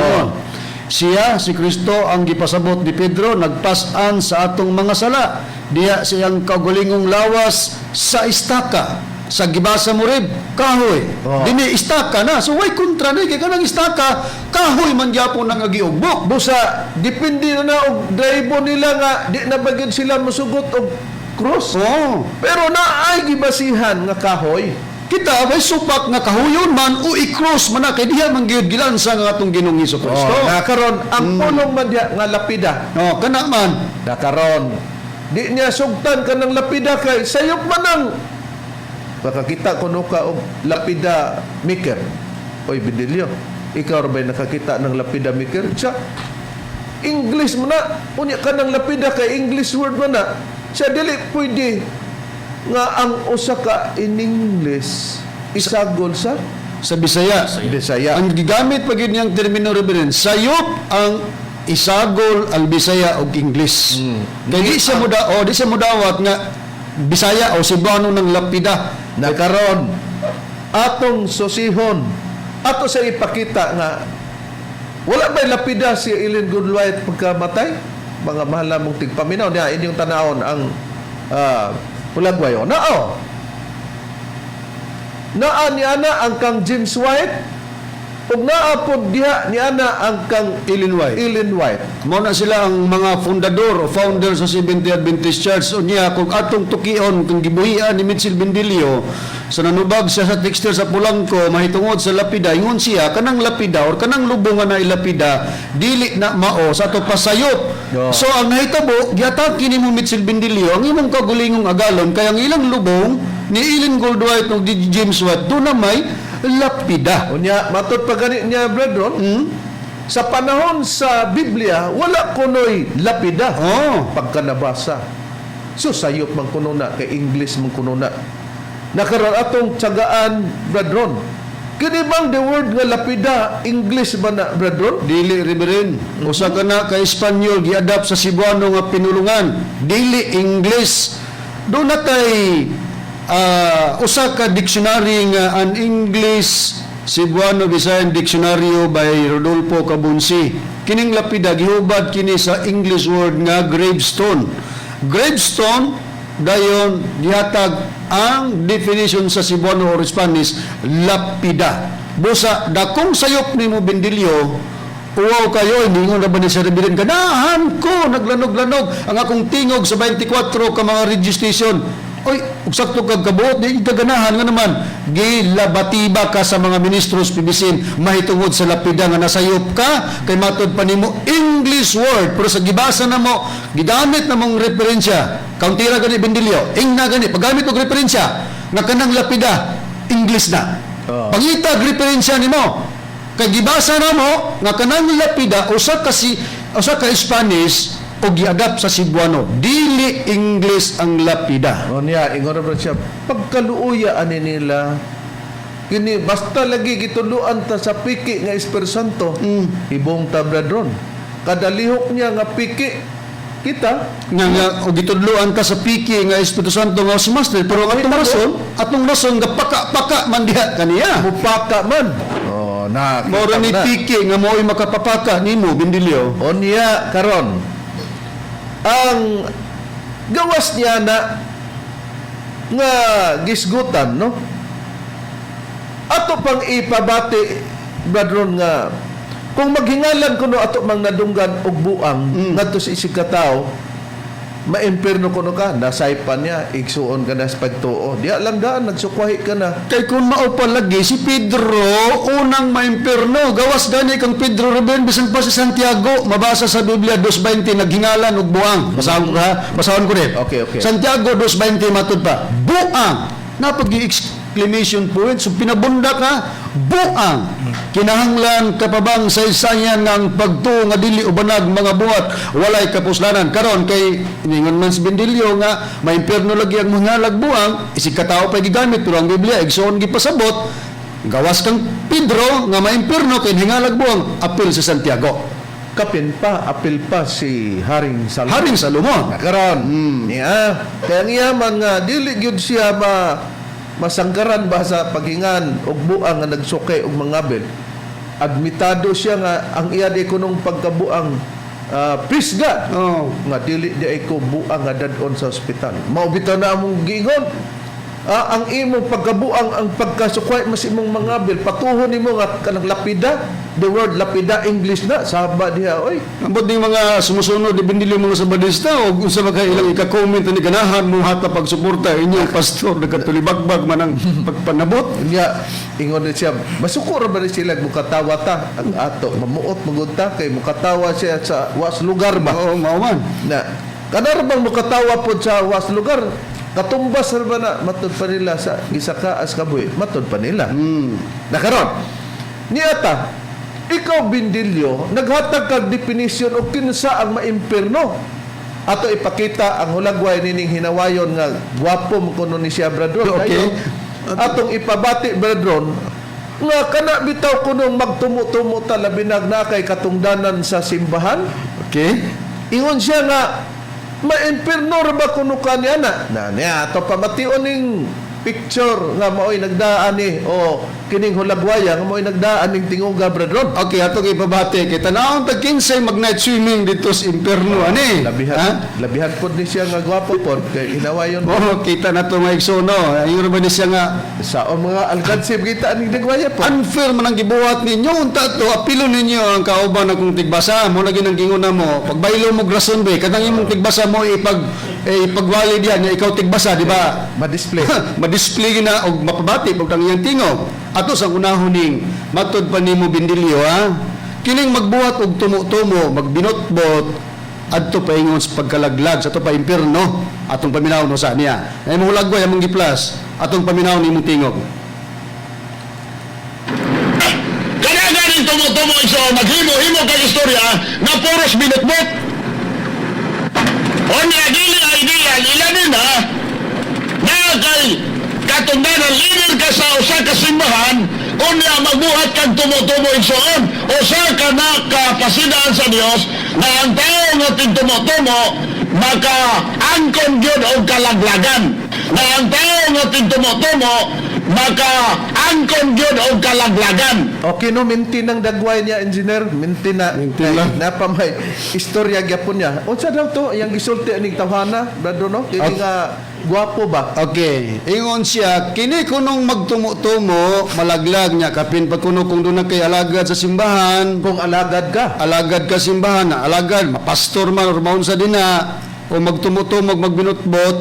Siya, si Kristo, ang gipasabot ni Pedro, nagpasan sa atong mga sala, diya siyang kagulingong lawas sa istaka. Sa gibasa mo rin, kahoy. Dini istaka na. So, way kontra na, kaya kanang istaka, kahoy man gyapon ang agiugbok. Busa, depende na og driver nila nga di na bagid sila masugot og cross. Oh. Pero naay gibasihan nga kahoy. Kita may supak nga kahuyon man o i-cross man na kay diha man gyud gilansa nga atong Ginoong Hesukristo. Nakaron ang pulong man diha nga lapida. Kana man. Nakaron di niya sugtan kanang lapida kay sayop man ang makakita kuno ka og lapida maker. Oy Bidilyo, ikaw ra bay nakakita ng lapida maker? Siya English mo na, unya kanang lapida kay English word mo na. Siya dili pwede nga ang usa ka in English isagol sa Bisaya. Bisaya. Ang gigamit pa gyud niyang termino reverend, sayop ang isagol al Bisaya og English. Kay di siya mudawat nga Bisaya o Cebuano ng lapida. Nakaron atong susihon ato sa ipakita nga wala ba'y lapida si Ellen Goodwhite pagkamatay, mga mahal mong tigpaminaw niya inyong tanawon ang Pulagwayo. Naa niya na ang kang James White ug naa pod diha niya na ang kang Ellen White. Mao na sila ang mga fundador o founder sa Seventh-day Adventist Church. Unya kung atong tukion kung gibuhian ni Mitchell Bendilio sa nanubag siya sa texter sa Pulangko mahitungod sa lapida, ingon siya kanang lapida or kanang lubong nga nailapida dili na mao sa ato pasayop. So ang nahitabo giatake nimo Mitchell Bendilio ang imong kagulingong agalon kay ang ilang lubong ni Ellen Goldwhite ug James White do na may lapida. Unya matud pa gani niya brethren, sa panahon sa Biblia wala kunoy lapida. Pagka nabasa. So sayop man kuno na kay English man kuno na. Nakaroon atong tiyagaan brethren. Kini bang the word nga lapida English ba na brethren? Dili reverend. Usa ka na ka Espanyol giadapt sa Cebuano nga pinulungan. Dili English. Do na tay usa ka dictionary nga an English Cebuano Visayan Dictionary by Rodolfo Cabunsi. Kining lapida gihubad kini sa English word nga gravestone. Gravestone dayon gihatag ang definition sa Cebuano or Spanish lapida. Busa dakong sayop nimo Bendilio, uwaw kayo, ningon na ba ni Sir Reverend, ganahan ko, naglanog-lanog ang akong tingog sa 24 ka mga registration. Oy, ug sakto kag kabuot di kaganahan nga naman gilabatiba ka sa mga ministros PBC mahitungod sa lapida nga nasayop ka kay matud pa nimo English word pero sa gibasa namo gigamit namong referensya kauntira gani Bendilio ingna gani paggamit og referensya nga kanang lapida English na pangitag referensya nimo kay gibasa namo nga kanang lapida usa ka Spanish o giagap sa Cebuano dili English ang lapida. O niya, ingon na siya, pagkaluuya ani nila, kini basta lagi gituluan ta sa piki nga Espiritu Santo, ibong tabradron. Kadalihok niya nga piki, kita, Nga o gitudloan ka sa piki nga Espiritu Santo nga si Master pero atong rason nga paka man diha kaniya. mupaka man. O, na, Mao ni piki nga mo'y makapapaka nimo Bendilio. O niya, karon, ang gawas niya na nga gisgutan, no? Ato pang ipabati, bradron nga, kung maghingalan kuno ato mang nadunggan og buang ngadto sa isig ka tawo, maimperno kuno ka, nasaypan niya, igsuon ka na sa pagtuo. Diya lang daan, nagsukwahi ka na. Kay kung mao pa lagi si Pedro unang maimperno gawas gani kang Pedro Ruben bisan pa si Santiago mabasa sa Biblia 2:20 naghingalan og buang basahon ko din Okay. Santiago 2:20 matud pa buang napagi exclamation point so pinabunda ka buang kinahanglan kapabang sa isayan ng pagtuo nga dili ubanag mga buhat walay kapuslanan karon kay ningon man si Bendilio nga maimperno lagi ang mga lagbuang isig katao pa gigamit pero ang Biblia igsoon gipasabot gawas kang Pedro nga maimperno kay hingalag buang apil sa Santiago Kapin pa, apil pa si Haring Salomon. Haring Salomon Karon, niya, kaya yaman nga, dili gyud siya masangkaran ba sa paghingan og buang nga nagsukay og mangabel. Admitado siya nga ang iya di kunong pagkabuang pisga nga dili di ay ko buang nga dadon sa ospital. Mao bitaw na among giingon. Ang imong pagkabuang ang pagkasukway mas imong mangabel patuhon nimo nga kanang lapida, the word lapida English na saba diha oy. ambot ning mga sumusunod di Bendilio mga sabadista o unsa ba kay ilang ika-comment ni ganahan mo hata pagsuporta inyong pastor nagkatulibagbag man ang pagpanabot Niya, ingon din siya, masuko ra ba ni sila mukatawa ta ang ato, mamuot magunta kay mukatawa siya sa was lugar ba? oo mao man Na, kanar bang mukatawa po sa was lugar? Katumbas ra ba na matod pa nila sa gisakaas kabuhi, matod pa nila. Nakaron, niyata, ikaw Bendilio, naghatag kag definisyon o kinsa ang maimperno. Ato ipakita ang hulagway nining hinawayon nga gwapo mo kuno ni siya bradron. Okay. Atong ipabati bradron nga kana bitaw kunong magtumo-tumo ta labinag na kay katungdanan sa simbahan. okay Ingon siya nga maimperno ra ba kuno kaniya na niya ato pamation ning picture nga maoy nagdaan ni o kining hulagwaya nga maoy nagdaan ning tinguga bradron. Okay, ato kay pabati kay tanawon tag kinsay mag night swimming dito sa imperno ani. Labihan pod ni siya nga gwapo pod kay hinawayon Oh, kita na to mga igsono. Ayon ba ni siya nga sa mga alkansib kita ning nagwaya pod. unfair man ang gibuhat ninyo unta to apilo ninyo ang kauban akong tigbasa mo lagi nang gingon mo pagbaylo mo rason be kadang imong tigbasa mo ipagwalid yan nga ikaw tigbasa di ba Ma-display. ma-display na og mapabati pag ang iyang tingog ato sa unahon ning matud pa nimo Bendilio ha kining magbuhat og tumo-tumo magbinotbot adto pa ingon sa pagkalaglag sa ato pa impierno atong paminaw no sa niya ay mo lagway among giplas atong paminaw nimo tingog Kanagaling tumo-tumo iso, maghimo-himo kay istorya na puros binutbot. O niya, dili ang idea, ilanin na kay katungdanan, leader ka sa usa ka simbahan, o niya magbuhat kang tumo-tumo isoon, usa ka na kapasidaan sa Dios na ang tao nga tigtumo-tumo, maka-angkon yun o kalaglagan. Na ang tao nga tigtumo-tumo, maka-angkon yun o kalaglagan. Okay no, minti ng dagway niya, engineer. Minti na. Napamay. Istorya gyapon niya. Unsa daw to? Yang gisulti aning tawhana, brado no? Kini nga gwapo ba? Okay, ingon siya, kini kunong magtumo-tumo, malaglag niya, kapin pa kuno kung doon na kay alagad sa simbahan, Kung alagad ka. alagad ka simbahan, alagad, mapastor man, or maun sa dina, o magtumo-tumo, magbinutbot,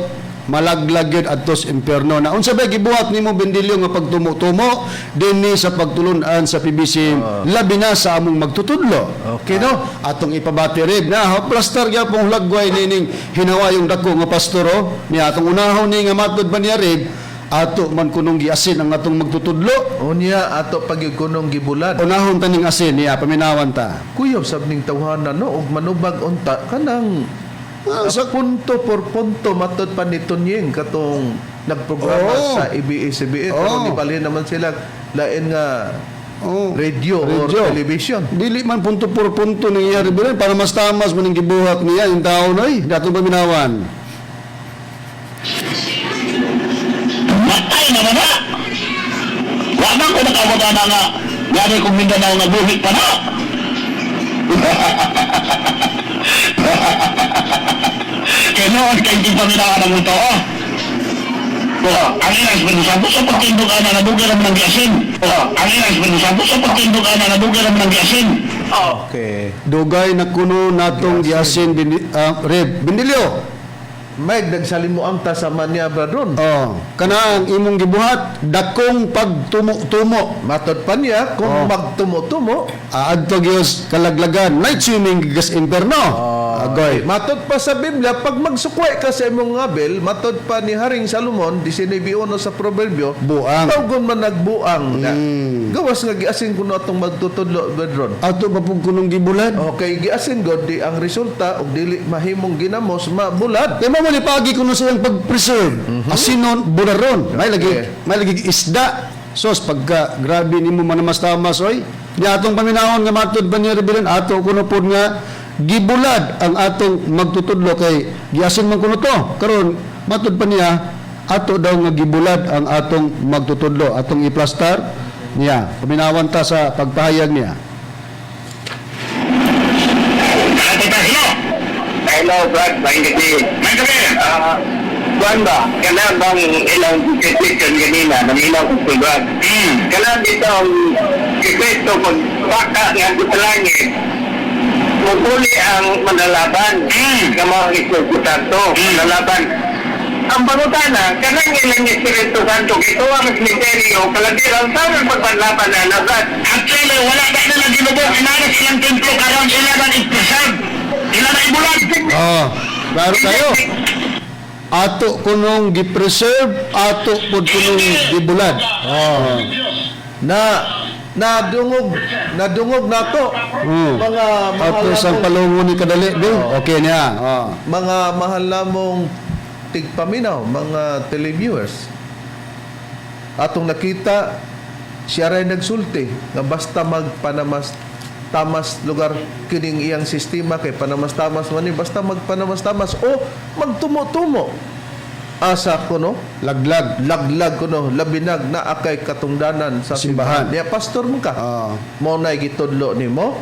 malaglag yun adtos impierno. Na unsa ba gibuhat nimo Bendilyo nga pagtumo-tumo dinhi sa pagtulunan sa PBC labi na sa among magtutudlo. Okay, no? Atong ipabati rib na plaster gyapon lagway nining hinawayong dako nga pastoro ni atong unahon ni nga matud ba niya rib ato man kunong giasin ang atong magtutudlo. Unya ato pagyukunong gibulad. Unahon taning asin niya paminawan ta. Kuyaw sab ning tawhanan no og manubag unta kanang sa punto por punto matud pa ni Tunying katong nagprograma sa ABS-CBN pero gibalhin naman sila lain nga radio or television. Dili man punto por punto nangyayari bilang para mas tamas man ang gibuhat niya yung taon ay datong paminawan. Matay naman na! Wala ko nakawala na nga. Gani kong Mindanao nga buhit pa na. Kaya noon kayo di paminawan ng ito, ang ilang Espiritu Santo sa pagtindog ana na dugar ang nangyasin. Ang ilang Espiritu Santo sa pagtindog ana na dugar ang nangyasin. Okay. Dugay na kuno natong giasin Reb Bendilyo. May nagsalimuang ta sa manya bradron. Kanang imong gibuhat dakong pagtumo-tumo. Matod pa niya kung magtumo-tumo. Adto gyud kalaglagan night swimming gas imperno. Agoy. Matod pa sa Biblia, pag magsukway ka sa imong ngabel, matod pa ni Haring Salomon, 19:1 sa Proverbio, buang. tawgon man nagbuang. Gawas nga giasin kuno atong magtutudlo bradron. Ato ba pug kunong gibulad? Okay, giasin god di ang resulta og dili mahimong ginamos mabulad. Kaya mo malipagi kuno sa iyang pag-preserve. Asinon, bularon. May lagi isda. Sos, pagka grabe ni mo manamas-tamas, oy. Di atong paminahon nga matod ba niya rebilan, ato kuno po nga gibulad ang atong magtutudlo kay giasin man kuno to. Karon matod pa niya, ato daw nga gibulad ang atong magtutudlo. Atong iplastar niya. Paminawan ta sa pagpahayag niya. Hello, Brad. May gabi. Juan ba? Kailan bang ilang question kanina? Naminaw ko si Brad. Kailan dito ang Kristo pagpaka ng langit mupuli ang manlalaban. Kamang Espiritu Santo. Manlalaban. Ang pangutana, kanang ilang Espiritu Santo, ito ang misteryo, kaladiran sa pagpanlaban na nabat. Actually, wala na nila ginubog. Inaras ilang templo karon sila ng ispresad. Ilan na ibulan? Klaro kayo. Ato kunong gi-preserve, ato pud kunong gibulad. Nadungog nato. Mga Ato sa palungo ni kadali, okay niya. mga mahal namong tigpaminaw, mga televiewers. Atong nakita siya ray nagsulti nga basta magpanamas tamas lugar kining iyang sistema kay panamas-tamas man ni basta magpanamas-tamas o magtumo-tumo asa kuno laglag kuno labinag na akay katungdanan sa simbahan. Niya pastor mo ka. Mo nay gitudlo nimo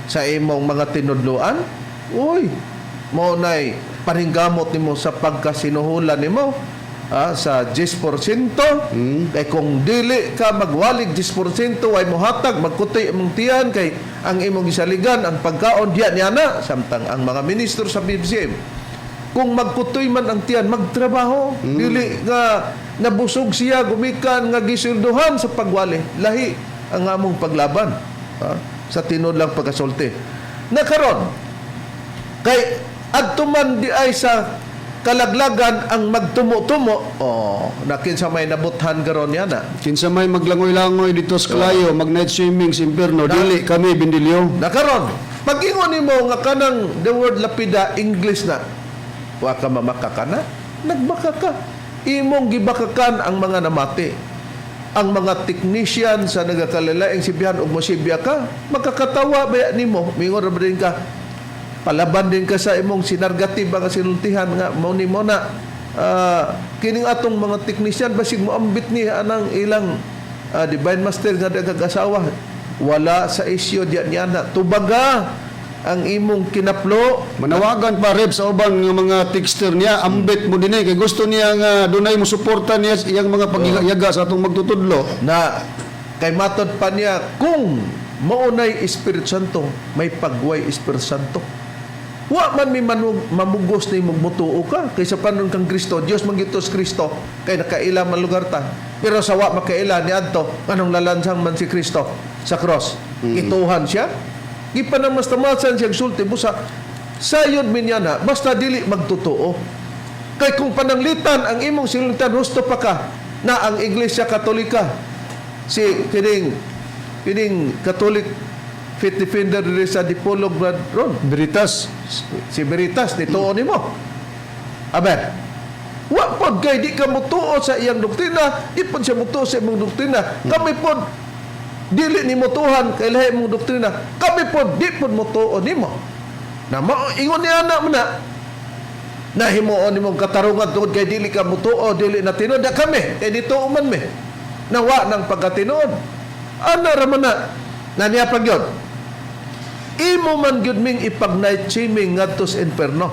sa imong mga tinudloan. Uy, mo nay paninggamot nimo sa pagkasinuhulan nimo. Sa 10%, kay kung dili ka magwalig 10%, ay mohatag, magkutoy mong tiyan, kay ang imong gisaligan, ang pagkaon, diyan niya na, samtang ang mga ministro sa BBCM, kung magkutoy man ang tiyan, magtrabaho, dili nga nabusog siya, gumikan, nga gisilduhan sa pagwali, lahi ang among paglaban, sa tinudlang pagkasulti. Nakaron, kay adtuman di ay sa kalaglagan ang magtumo-tumo nakinsa may nabuthan karon yana Kinsa may maglangoy-langoy dito sa Kalayo, mag-night swimming sa impierno, dili kami Bendilyo. nakaron pag-ingon nimo nga kanang the word lapida English na wa ka mamakakana nagbaka ka imong gibakakan ang mga namati ang mga technician sa nagakalalaing sibihan og mosibya ka makakatawa ba nimo mingon ra din ka palaban din ka sa imong sinargati ba nga sinultihan nga mao ni mo na kining atong mga technician basig mo ambit ni anang ilang divine master nga dagag-asawa wala sa isyo diyan niya na tubaga ang imong kinaplo Manawagan pa rep sa ubang nga mga texter niya, ambit mo dinay kay gusto niya nga dunay mo suporta niya sa iyang mga pagyaga sa atong magtutudlo. na kay matod pa niya kung maunay Espiritu Santo may pagway Espiritu Santo. Wa man mi mamugos ni magmutuo ka kaysa panon kang Kristo. Dios mangitos Kristo kay nakaila man lugar ta. Pero sa wa makaila ni adto anong lalansang man si Kristo sa cross. Ituhan siya. Gipanamastamasan siya sulti busa. Sayod minyana basta dili magtutuo. Kay kung pananglitan ang imong silintan husto pa ka na ang Iglesia Katolika si kining Catholic Faith Defender diri sa Dipolog Ron Veritas. si Veritas nituo nimo. Aber wa pod kay di ka mutuo sa iyang doktrina, di pod siya mutuo sa imong doktrina. Kami pod dili nimo tuhan kay lahi imong doktrina. Kami pod di pod mutuo nimo. Na ingon niya na man na himuon nimong katarungan tungod kay dili ka mutuo, dili na tinuod kami kay dito man mi. Nawa ng pagkatinuod. Ana ra man na niya pagyod. Imo man gyud ming ipag-night swimming ngadto sa inferno.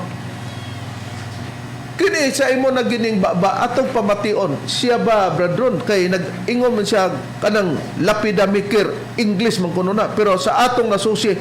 Kini sa imo na gining baba atong pamation. Siya ba bradron kay nag-ingon man siya kanang lapidamikir English man kuno na pero sa atong nasusi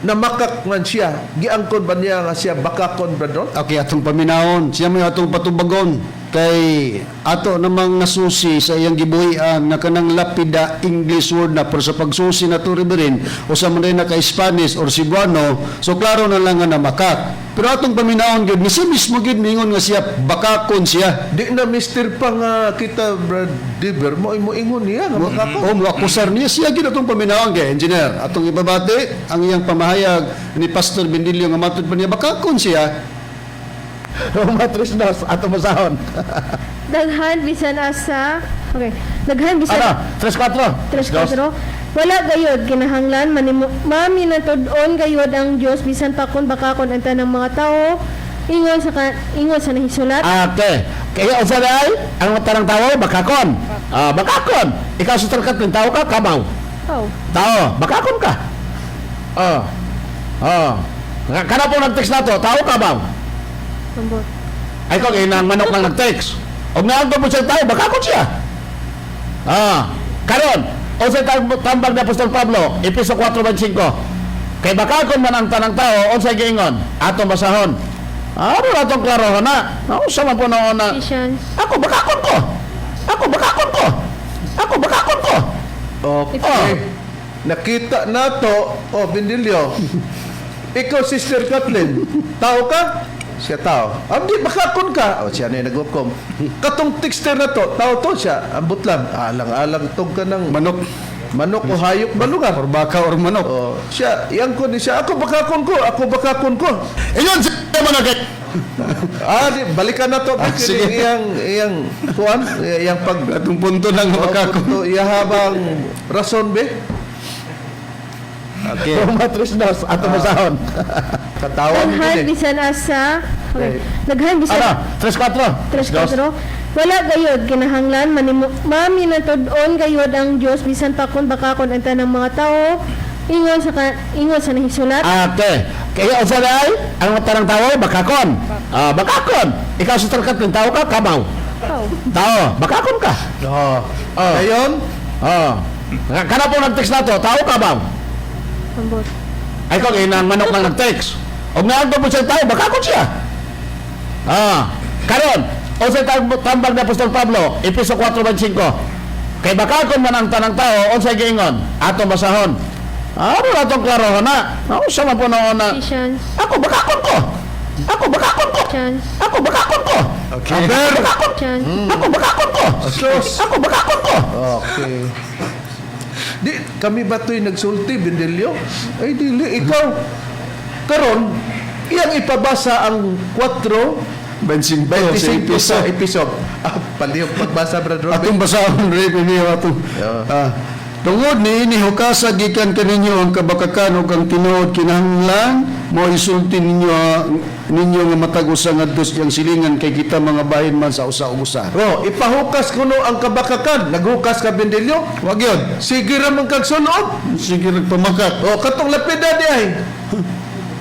na makak man siya giangkon ba niya nga siya bakakon bradron? Okay, atong paminahon. Siya may atong patubagon. Kay ato namang nasusi sa iyang gibuhian na kanang lapida English word na pero sa pagsusi na to rin o sa man rin na kay Spanish or Cebuano, so klaro na lang nga na makak. Pero atong paminahon gyud ni mismo gyud mingon nga siya bakakon siya. Di na mister pa nga kita Brad Diver mo ingon niya nga bakakon. O mo akusar niya siya gyud atong paminahon kay engineer. Atong ibabati ang iyang pamahayag ni Pastor Bendilio nga matud pa niya bakakon siya. Roma 3:2 ato masahon. Daghan bisan asa. Okay. Daghan bisan Ano? 3-4. 3-4. Wala gayod kinahanglan maminatud-on gayod ang Dios bisan pa kun bakakon ang tanang mga tao ingon sa nahisulat. Okay. Kaya unsa day ang tanang tawo bakakon. Bakakon. Ikaw sa tarkat ng tao ka kabaw. Oh. Tao, bakakon ka. Kana po nag-text na to, tao kabaw. Ambot. Ay ko nang manok lang nag-text. Og naanto po siya tayo, bakakon siya. Karon, o sa tambag na Apostol Pablo, Episo 4:25. Kay bakakon man ang tanang tao, o sa giingon, atong basahon. Ano atong klaro na? Sa man po noon na, Ephesians. ako bakakon ko. Ako bakakon ko. Ako bakakon ko. Okay. Nakita nato Bendilio. Ikaw Sister Kathleen, tao ka? Siya tao. Di bakakon ka. Siya na yung nag-hukom. Katong texter na to, tao to siya. Ambot lang. Alang-alang tog ka ng manok o hayop balugar. Or baka or manok. Siya, iyang ko ni siya. Ako bakakon ko. Iyon siya mga kay. Di, balikan na to. Sige. Iyang kuwan. Iyang pag... Atong punto lang nga bakakon. Iyahabang rason be. Okay. Roma 3:2 ato masahon. Katawan Daghan din bisan asa. Okay. Daghan bisan Ano? 3-4. 3-4. Wala gayod kinahanglan maminatud-on gayod ang Dios bisan pa kun bakakon ang tanang mga tao ingon sa nahisulat. Okay. Kaya unsa day ang tanang tawo bakakon. Bakakon. Ikaw sa tarkat ng tao ka kabaw. Oh. Tao, bakakon ka. Ngayon, Kana po nag-text na to, tao kabaw. Ambot. Ay ko nang manok lang nag-text. Og naanto po siya tayo, bakakon siya. Karon, o sa tambag na Apostol Pablo, Episo 4:25. Kay bakakon man ang tanang tao, o sa giingon, atong basahon. Ano atong klaro na? Sa man po noon na, Ephesians. ako bakakon ko. Ako bakakon ko. Ephesians. Ako bakakon ko. Okay. Ako bakakon. Ephesians. Ako bakakon ko. Ako bakakon ko. okay. Di, kami ba ito'y nagsulti, Bendilio? Ay, dili, ikaw. Karon, iyang ipabasa ang 25 25 sa episode. Palihog pagbasa, Brother Robin. Atong basahon rin niyo atong. Tungod ni inihukasa gikan kaninyo ang kabakakan ug ang tinuod kinahanglan mo isulti ninyo nga matag usa ngadto yang silingan kay kita mga bahin man sa usa ug usa. Ipahukas kuno ang kabakakan. Naghukas ka, Bendilio? Wag yun. Sige ramang kag sunod. Sige nagpamakat. Katong lapida di ay.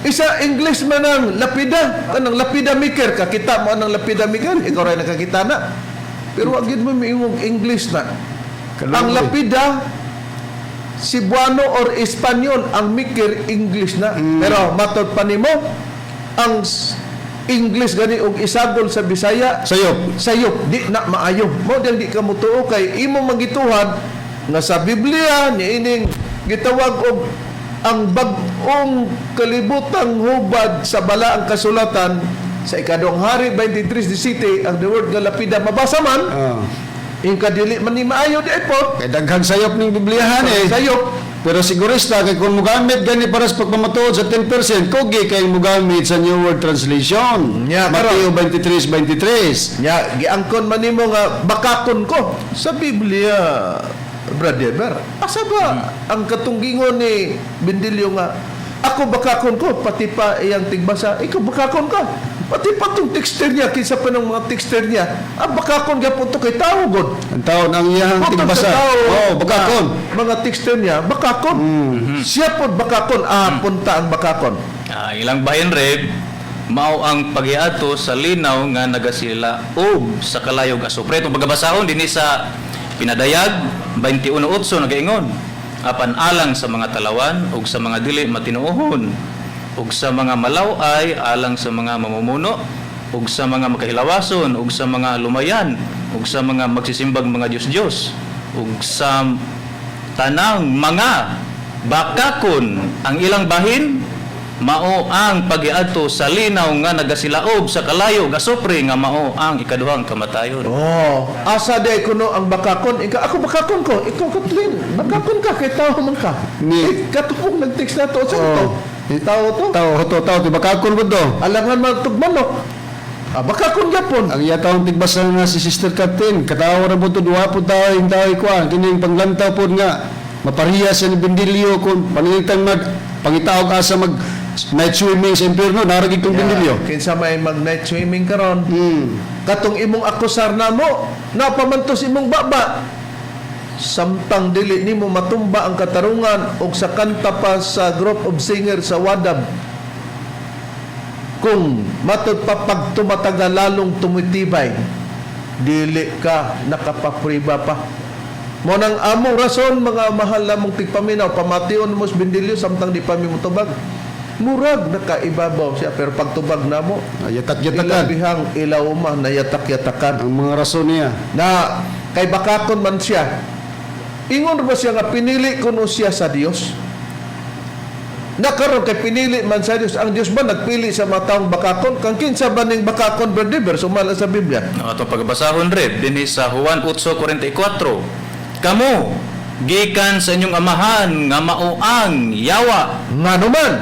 Isa English man ang lapida. Kanang lapida maker. Kakita mo ang lapida maker. Ikaw rin nakakita na. Pero wag yun mo miingong English na. Ang lapida, Cebuano or Espanyol, ang maker English na. Pero matod pa nimo, ang English gani og isagol sa Bisaya sayop di na maayo mo diyang di ka mutuo kay imo magituhan nga sa Biblia ni ining gitawag og ang bag-ong kalibutang hubad sa balaang kasulatan sa ikadong hari 23:17 ang the word nga lapida mabasa man ing kadili man ni maayo di po Kay daghang sayop ning Bibliyahan sayop. Pero sigurista kay kung mugamit gani para sa pagpamatuod sa 10%, kugi kay mugamit sa New World Translation. Nya, Mateo 23:23. Nya giangkon man nimo nga bakakon ko sa Biblia, brother. Asa ba ang katunggingon ni Bendilyo nga ako bakakon ko pati pa iyang tigbasa, ikaw bakakon ka. Pati pa itong texter niya, kinsa pa ng mga texter niya, bakakon gyapon to kay tao god. Ang taon ang iyang tigbasa. Bakakon. Mga texter niya, bakakon. Siya po bakakon, punta ang bakakon. Ilang bahin Reb, mao ang paghiato sa linaw nga nagasila og sa kalayog asupre. Itong pagabasahon dinhi sa Pinadayag 21:8 nagaingon, apan alang sa mga talawan ug sa mga dili matinuohon ug sa mga malaway alang sa mga mamumuno ug sa mga makahilawason ug sa mga lumayan ug sa mga magsisimbag mga Diyos ug sa tanang mga bakakon ang ilang bahin mao ang paghiadto sa linaw nga nagasilaob sa kalayo gasupre nga mao ang ikaduhang kamatayon. Asa day kuno ang bakakon, ako bakakon ko, ikaw Kathleen, bakakon ka kay tao man ka. Katupong nag-text na to sa Tao to bakakon gud do. alangan man tugmanok. Bakakon gyapon. Ang iya taong tigbasa nga si Sister Captain, katawa ra mo to duha po tawo yung tawo kuan kining panglantaw pod nga mapahiya sa ni Bendilyo kung paningitang pangitaog asa mag night swimming sa impyerno naragig kong Bendilyo. Kinsa may mag night swimming karon. Katong imong akusar namo, napamantos imong baba. Samtang dili nimo matumba ang katarungan og sa kanta pa sa group of singer sa Wadab. Kung matud pa pag tumatagal lalong tumitibay, dili ka nakapapriba pa. Mo nang among rason mga mahal namong tigpaminaw pamation mo sa Bendilyo samtang di pa mi mutubag. Murag nakaibabaw siya pero pagtubag namo Yatak-yatakan. ilabihang ilawma na yatak-yatakan Ang mga rason niya. na kay bakakon man siya. Ingon ba siya nga pinili kuno siya sa Dios? Nakaroon kay pinili man sa Dios. Ang Dios ba nagpili sa mga taong bakakon? Kang kinsa ba ning bakakon brother sumala sa Biblia? Atong pagbasahon Reb dinhi sa Juan 8:44. Kamu gikan sa inyong amahan nga mao ang yawa. Ngano man?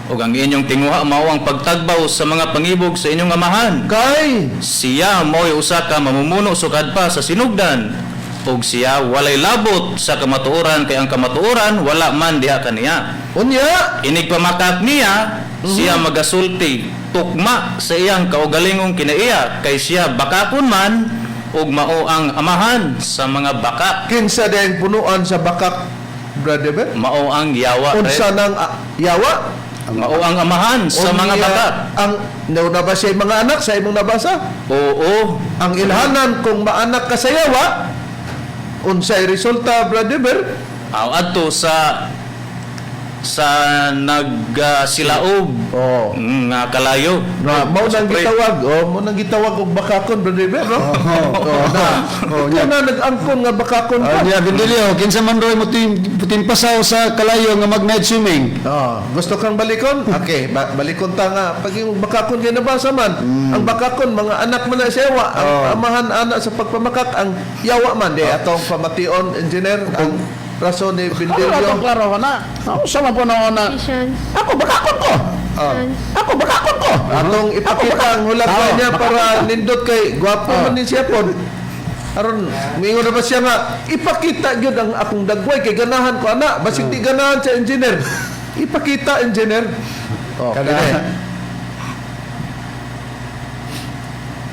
Ug ang inyong tinguha mao ang pagtagbaw sa mga pangibog sa inyong amahan. Kay Siya mo'y usa ka mamumuno sukad pa sa sinugdan. Ug siya walay labot sa kamatuoran kay ang kamatuoran wala man diha kaniya. unya Inig pamakak niya, siya magasulti tukma sa iyang kaugalingong kinaiya kay siya bakakon man ug mao ang amahan sa mga bakak. kinsa dayang punuan sa bakak brother? Mao ang yawa. Unsa nang yawa? Mao ang amahan sa mga Unya, bakak. ang nabasa yung mga anak sa imong nabasa? Oo. Ang ilhanan kung maanak ka sa yawa, unsay resulta brother? Adto sa nagsilaob nga kalayo. Na mao nang gitawag, mao nang gitawag og bakakon brother, no? Na nag-angkon nga bakakon ka. Niya Bendilyo, kinsa man roy mo timpasaw sa kalayo nga mag night swimming. Gusto kang balikon? Okay, balikon ta nga pag yung bakakon kay nabasa man. Ang bakakon mga anak man na sa yawa, ang amahan anak sa pagpamakak ang yawa man di atong pamation engineer ang rason ni Bendilyo. Klaro na. Sama po na ona. Ako bakakon ko. Ako bakakon ko. Atong ipakita ang hulagay niya para nindot kay gwapo man ni siya pod. Aron mingon na ba siya nga ipakita gyud ang akong dagway kay ganahan ko ana basig di ganahan sa engineer. Ipakita engineer.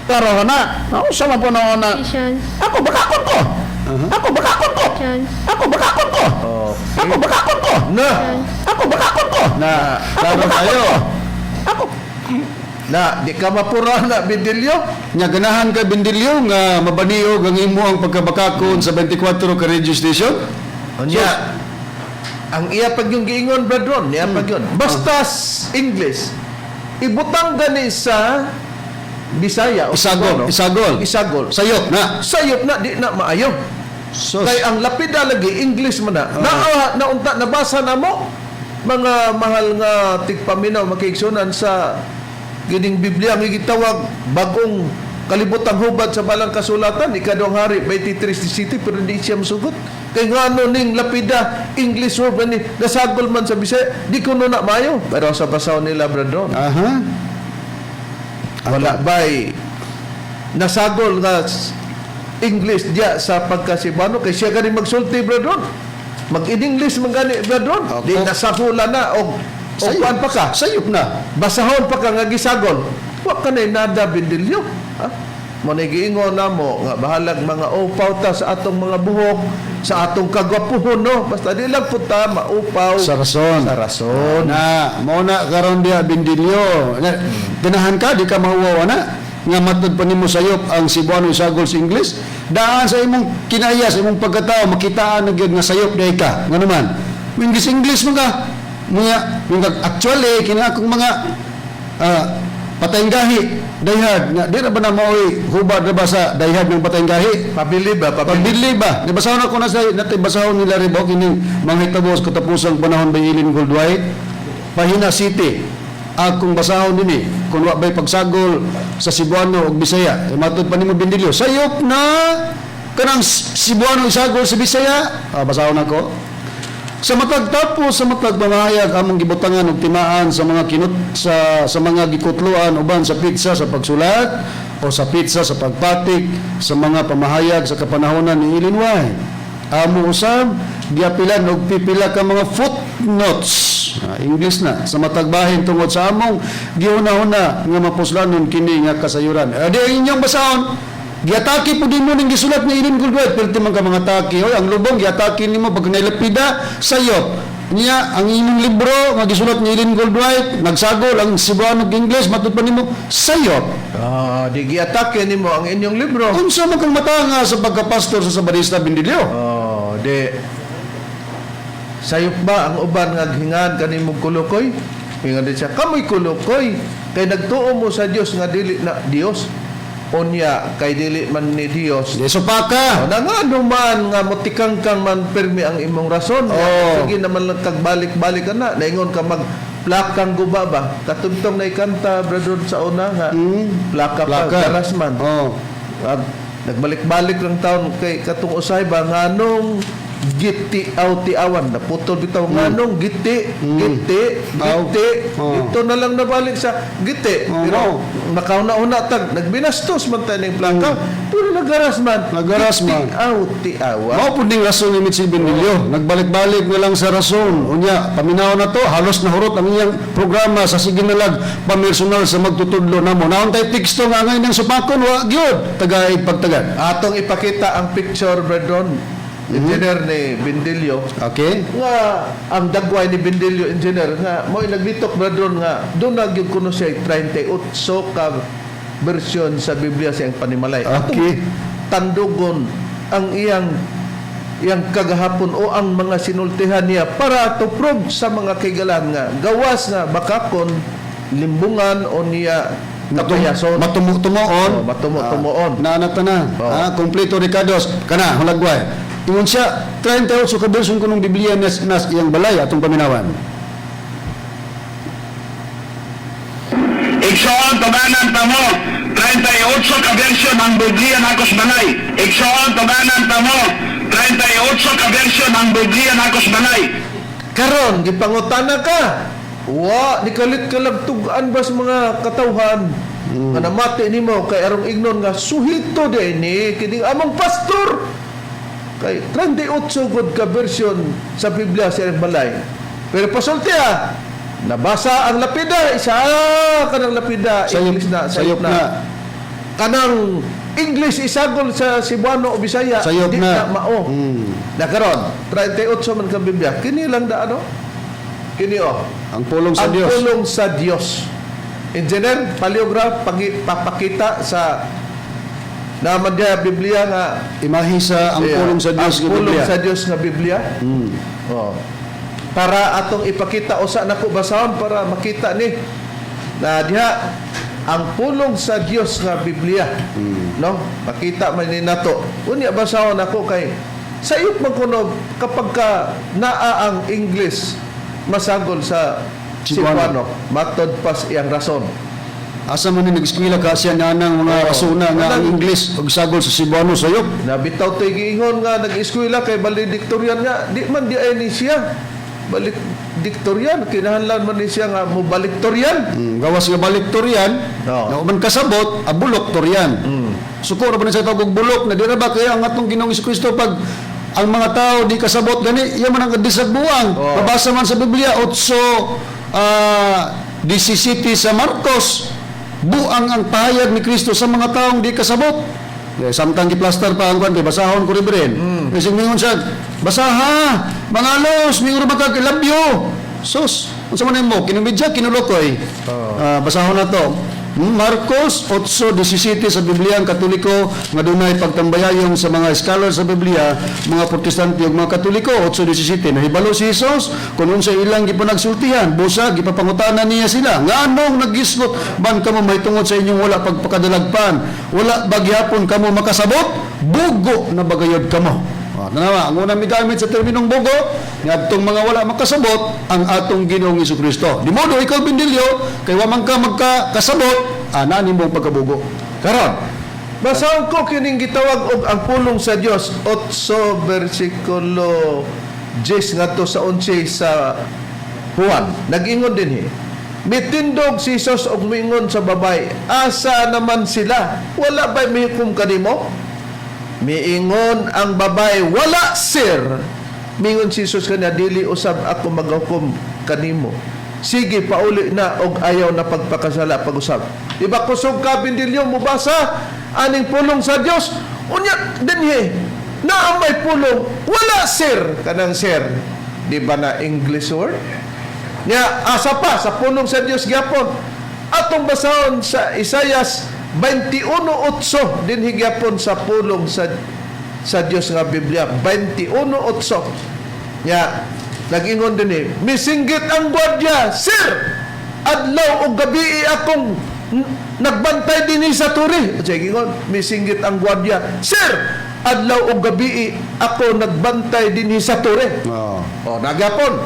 Klaro na. Sama po na ona. Ako bakakon ko. Ako bakakon ko. Ako bakakon ko. Ako bakakon ko. Na, Ako bakakon ko. klaro kayo. Na, di ka mapura na Bendilyo. Nya ganahan ka Bendilyo nga mabaniog ang imo ang pagkabakakon sa 24 ka radio station. Unya, ang iya pag yung giingon bradron, niya pag yun. Basta English. ibutang gani sa Bisaya o Isagol, Cebuano. isagol. Isagol. Sayop na. Sayop na di na maayo. Sus. Kay ang lapida lagi English man na. Naunta nabasa na mo mga mahal nga tigpaminaw makiigsunan sa gining Biblia nga gitawag bagong kalibutang hubad sa balang kasulatan ikaduhang hari 23 city pero di siya masugot. Kay ngano ning lapida English word man ni nasagol man sa Bisaya di kuno na maayo pero sa basaw nila bradron. Aha. Wala ba'y nasagol nga English diya sa pagkasibano kay siya gani magsulti bradron. Mag-in-English man gani bradron. Di nasahula na o kuan pa ka. Sayop na. Basahon pa ka nga gisagol. Wa ka na nada bindilyo. Ha? Mo giingon na mo nga bahalag mga upaw ta sa atong mga buhok, sa atong kagwapuhon no. Basta di lang puta maupaw Sa rason. sa rason. Na, mo na karon dia bindilyo. Ganahan ka di ka mahuwawa na nga matod pa nimo sayop ang Cebuano isagol sa English. Daan sa imong kinaya sa imong pagkatao makitaan na gyud nga sayop day ka. Nga naman. English mo ka. Mga actually kina akong mga patayng gahi dayhad nga di ra ba na maoy hubad ra ba sa dayhad ng patayng gahi? Pabili ba? Pabili ba? Di basahon ako na sa basahon nila Ribok ining mga hitabo sa katapusang panahon by Eileen Goldwhite. Pahina City. Akong basahon din kung wa bay pagsagol sa Cebuano ug Bisaya. Matud pa nimo bindilyo. Sayop na kanang Cebuano isagol sa Bisaya. Basahon ako. Sa matagtapos sa matagmamahayag among gibutangan og timaan sa mga kinut sa mga gikutluan uban sa pizza sa pagsulat o sa pizza sa pagpatik sa mga pamahayag sa kapanahonan ni Eileen White. Amo usab giapilan og pipila ka mga footnotes. English na sa matagbahin tungod sa among giuna-una nga mapuslanon kini nga kasayuran. Di inyong basahon. Giatake po din mo ning gisulat ni Eileen Goldwhite pero man ka mga atake ang lubong giatake nimo pag nailapida sayop niya ang inyong libro nga gisulat ni Eileen Goldwhite nagsagol ang Cebuano ug English matud pa nimo sayop. Di giatake nimo ang inyong libro. Unsa man kang matanga sa pagkapastor sa Sabadista Bindilyo? Di sayop ba ang uban nga hingan kanimong kulukoy? Hingan din siya kamoy kulukoy kay nagtuo mo sa Dios nga dili na Dios. Onya kay dili man ni Dios. Di supaka. Nangano man nga motikang kang man permi ang imong rason. Sige naman lang kagbalik-balik ka na. Naingon ka mag plakang guba ba? Katugtong na ikanta brother sa una nga. Plaka pa garasman. Nagbalik-balik lang taon kay katong usay ba nganong giti tiawan naputol bitaw nganong giti ito na lang nabalik sa giti pero nakauna-una tag nagbinastos man tayo ng plaka pero nagarasman tiawan mao pud ning rason ni Mitzi Bindilyo nagbalik-balik na lang sa rason unya paminaw na to halos nahurot ang iyang programa sa sige nalag pamersonal sa magtutudlo namo naon tay teksto nga ngayon ng supakon wa gyud tagaid pagtagad atong ipakita ang picture bredon engineer ni Bindilyo. Okay. Nga ang dagway ni Bindilyo engineer nga mo naglitok bradron nga do na gyud kuno siya 38 ka version sa Biblia siyang panimalay. Okay. Tandugon ang iyang kagahapon o ang mga sinultihan niya para to prove sa mga kaigalan nga gawas nga bakakon limbungan o niya kapayason matumutumoon matumutumoon naanatanan kompleto Ricardos kana hulagway ingon siya 38 ka version kunong Biblia nas iyang balay atong paminawan Igsoon tuganan ta mo 38 ka version ang Biblia nakos balay. Igsoon tuganan ta mo 38 ka version ang Biblia nakos balay. karon gipangutana ka wa nikalit ka lang tugan ba sa mga katawhan nga namati nimo kay arong ignon nga suhito din ni kining among pastor kay 38 good ka version sa Biblia sa balay pero pasulti nabasa ang lapida isa kanang lapida English na sayop na kanang English isagol sa Cebuano o Bisaya sayop di na mao na karon 38 man ka Biblia kini lang da kini ang pulong sa ang Dios pulong sa Dios engineer paleograph papakita sa naman dia Biblia nga imahe sa ang pulong sa Dios ang nga pulong Biblia sa Dios nga Biblia para atong ipakita usa nako basahon para makita ni Na diha ang pulong sa Dios nga Biblia. No? Makita man ni nato. Unya basahon ako kay sayop man kuno kapag ka naa ang English masagol sa Cebuano, matod pas iyang rason. Asa man ni nag-eskwela ka siya nga ng mga rasuna nga ang English ug sagol sa Cebuano sayop. Nabitaw to'y giingon nga nag-eskwela kay valedictorian nga, di man di ay ni siya. Valedictorian, kinahanglan man ni siya nga mo baliktorian. Gawas nga baliktorian, na man kasabot, abuloktorian. Sukuro ba na sa tawag og bulok na di ra ba kaya ang atong Ginoong Jesucristo pag ang mga tao di kasabot gani, iya man ang disagbuang. Mabasa man sa Biblia 8:17 sa Marcos, buang ang pahayag ni Kristo sa mga taong di kasabot. Samtang giplaster pa ang kwan kay basahon ko rin. Kasi mingon siya, basaha, mga los, mingon ba ka, love you. Sus, unsa man mo, kinumidya, kinulokoy. Basahon na to. Marcos 8:17 sa Biblia ang Katoliko nga dunay pagtambayayon sa mga scholar sa Biblia, mga Protestante ug mga Katoliko. 8:17 nahibalo si Jesus kun unsa ilang gipanagsultihan, busa gipapangutanan niya sila nganong nagisgot ban kamo mahitungod sa inyong wala pagpakadalagpan, wala bagyapon kamo makasabot, bugo na bagayod kamo. Tanawa, ang unang migamit sa terminong bugo, ngadtong mga wala makasabot ang atong Ginoong Jesucristo. Di modo ikaw bindilyo kay wa man ka magkasabot, ana nimong pagkabugo. Karon, Basahon ko kining gitawag og ang pulong sa Dios 8 versikulo 10 ngadto sa 11 sa Juan. Nag-ingon din mitindog si Jesus og mingon sa babay, asa naman sila? Wala ba mihukom kanimo? Miingon ang babay, wala sir. Mingon si Jesus kanya, dili usab ako maghukom kanimo. Sige, pauli na og ayaw na pagpakasala pag-usab. Diba kusog ka bindilyo mo basa aning pulong sa Dios? Unya dinhi na ang may pulong, wala sir kanang sir. Di ba na English word? Nya asa pa sa pulong sa Dios gyapon. Atong basahon sa Isaias 21:8 din higyapon sa pulong sa Dios nga Biblia 21:8. Nya nag-ingon din misinggit ang gwardiya, sir, adlaw o gabi akong nagbantay din sa turi. Sige ingon, misinggit ang gwardiya, sir, adlaw o gabi ako nagbantay din sa turi. Nagyapon.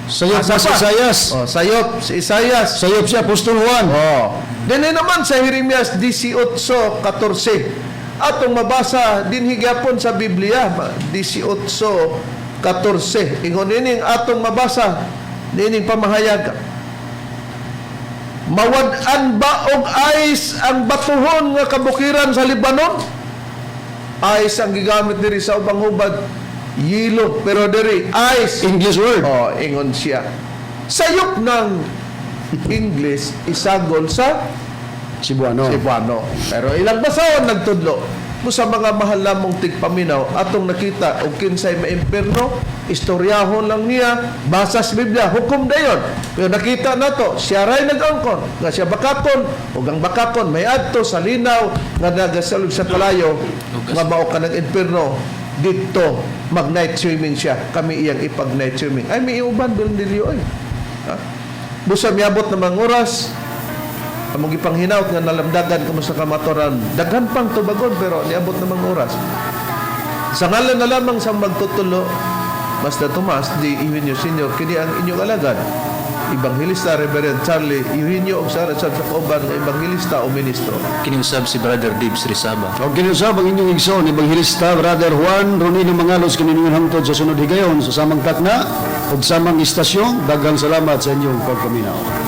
Sayop sa Isaias. Sayop si Isaias. Sayop si Apostol Juan. Dini naman sa Jeremias 18:14. Atong mabasa din higyapon sa Biblia 18:14. Ingon nining atong mabasa nining pamahayag. Mawad-an ba og ice ang batuhon nga kabukiran sa Libanon? Ice ang gigamit diri sa ubang hubad. Yelo, pero diri ice. English word. Ingon siya. Sayop ng English isagol sa Cebuano. Pero ilang basahon nagtudlo mo sa mga mahal lamong tigpaminaw atong nakita og kinsay maimperno, istoryahon lang niya, basa sa Biblia, hukom dayon. Pero nakita nato, siya ray nag-angkon, nga siya bakakon, ug ang bakakon may adto sa linaw nga nagasalog sa kalayo, nga mao ka ng imperno dito mag-night swimming siya. Kami iyang ipag-night swimming. Ay, may iuban doon dilyo ay. Busa miabot na mga oras, among ipanghinaut nga nalamdagan kamo sa kamatoran, daghan pang tubagon pero niabot na mga oras. Sa ngalan na lamang sa magtutulo, Master Tomas di Eugenio Senior, kini ang inyong alagad, Evangelista Reverend Charlie Eugenio og sa kauban nga Evangelista o Ministro. Kiniusab si Brother Dibs Rizaba. O kiniusab ang inyong igsoon, Evangelista Brother Juan Ronilo Mangalos, kaninyong hangtod sa sunod higayon sa samang takna o samang istasyon. Daghang salamat sa inyong pagpaminaw.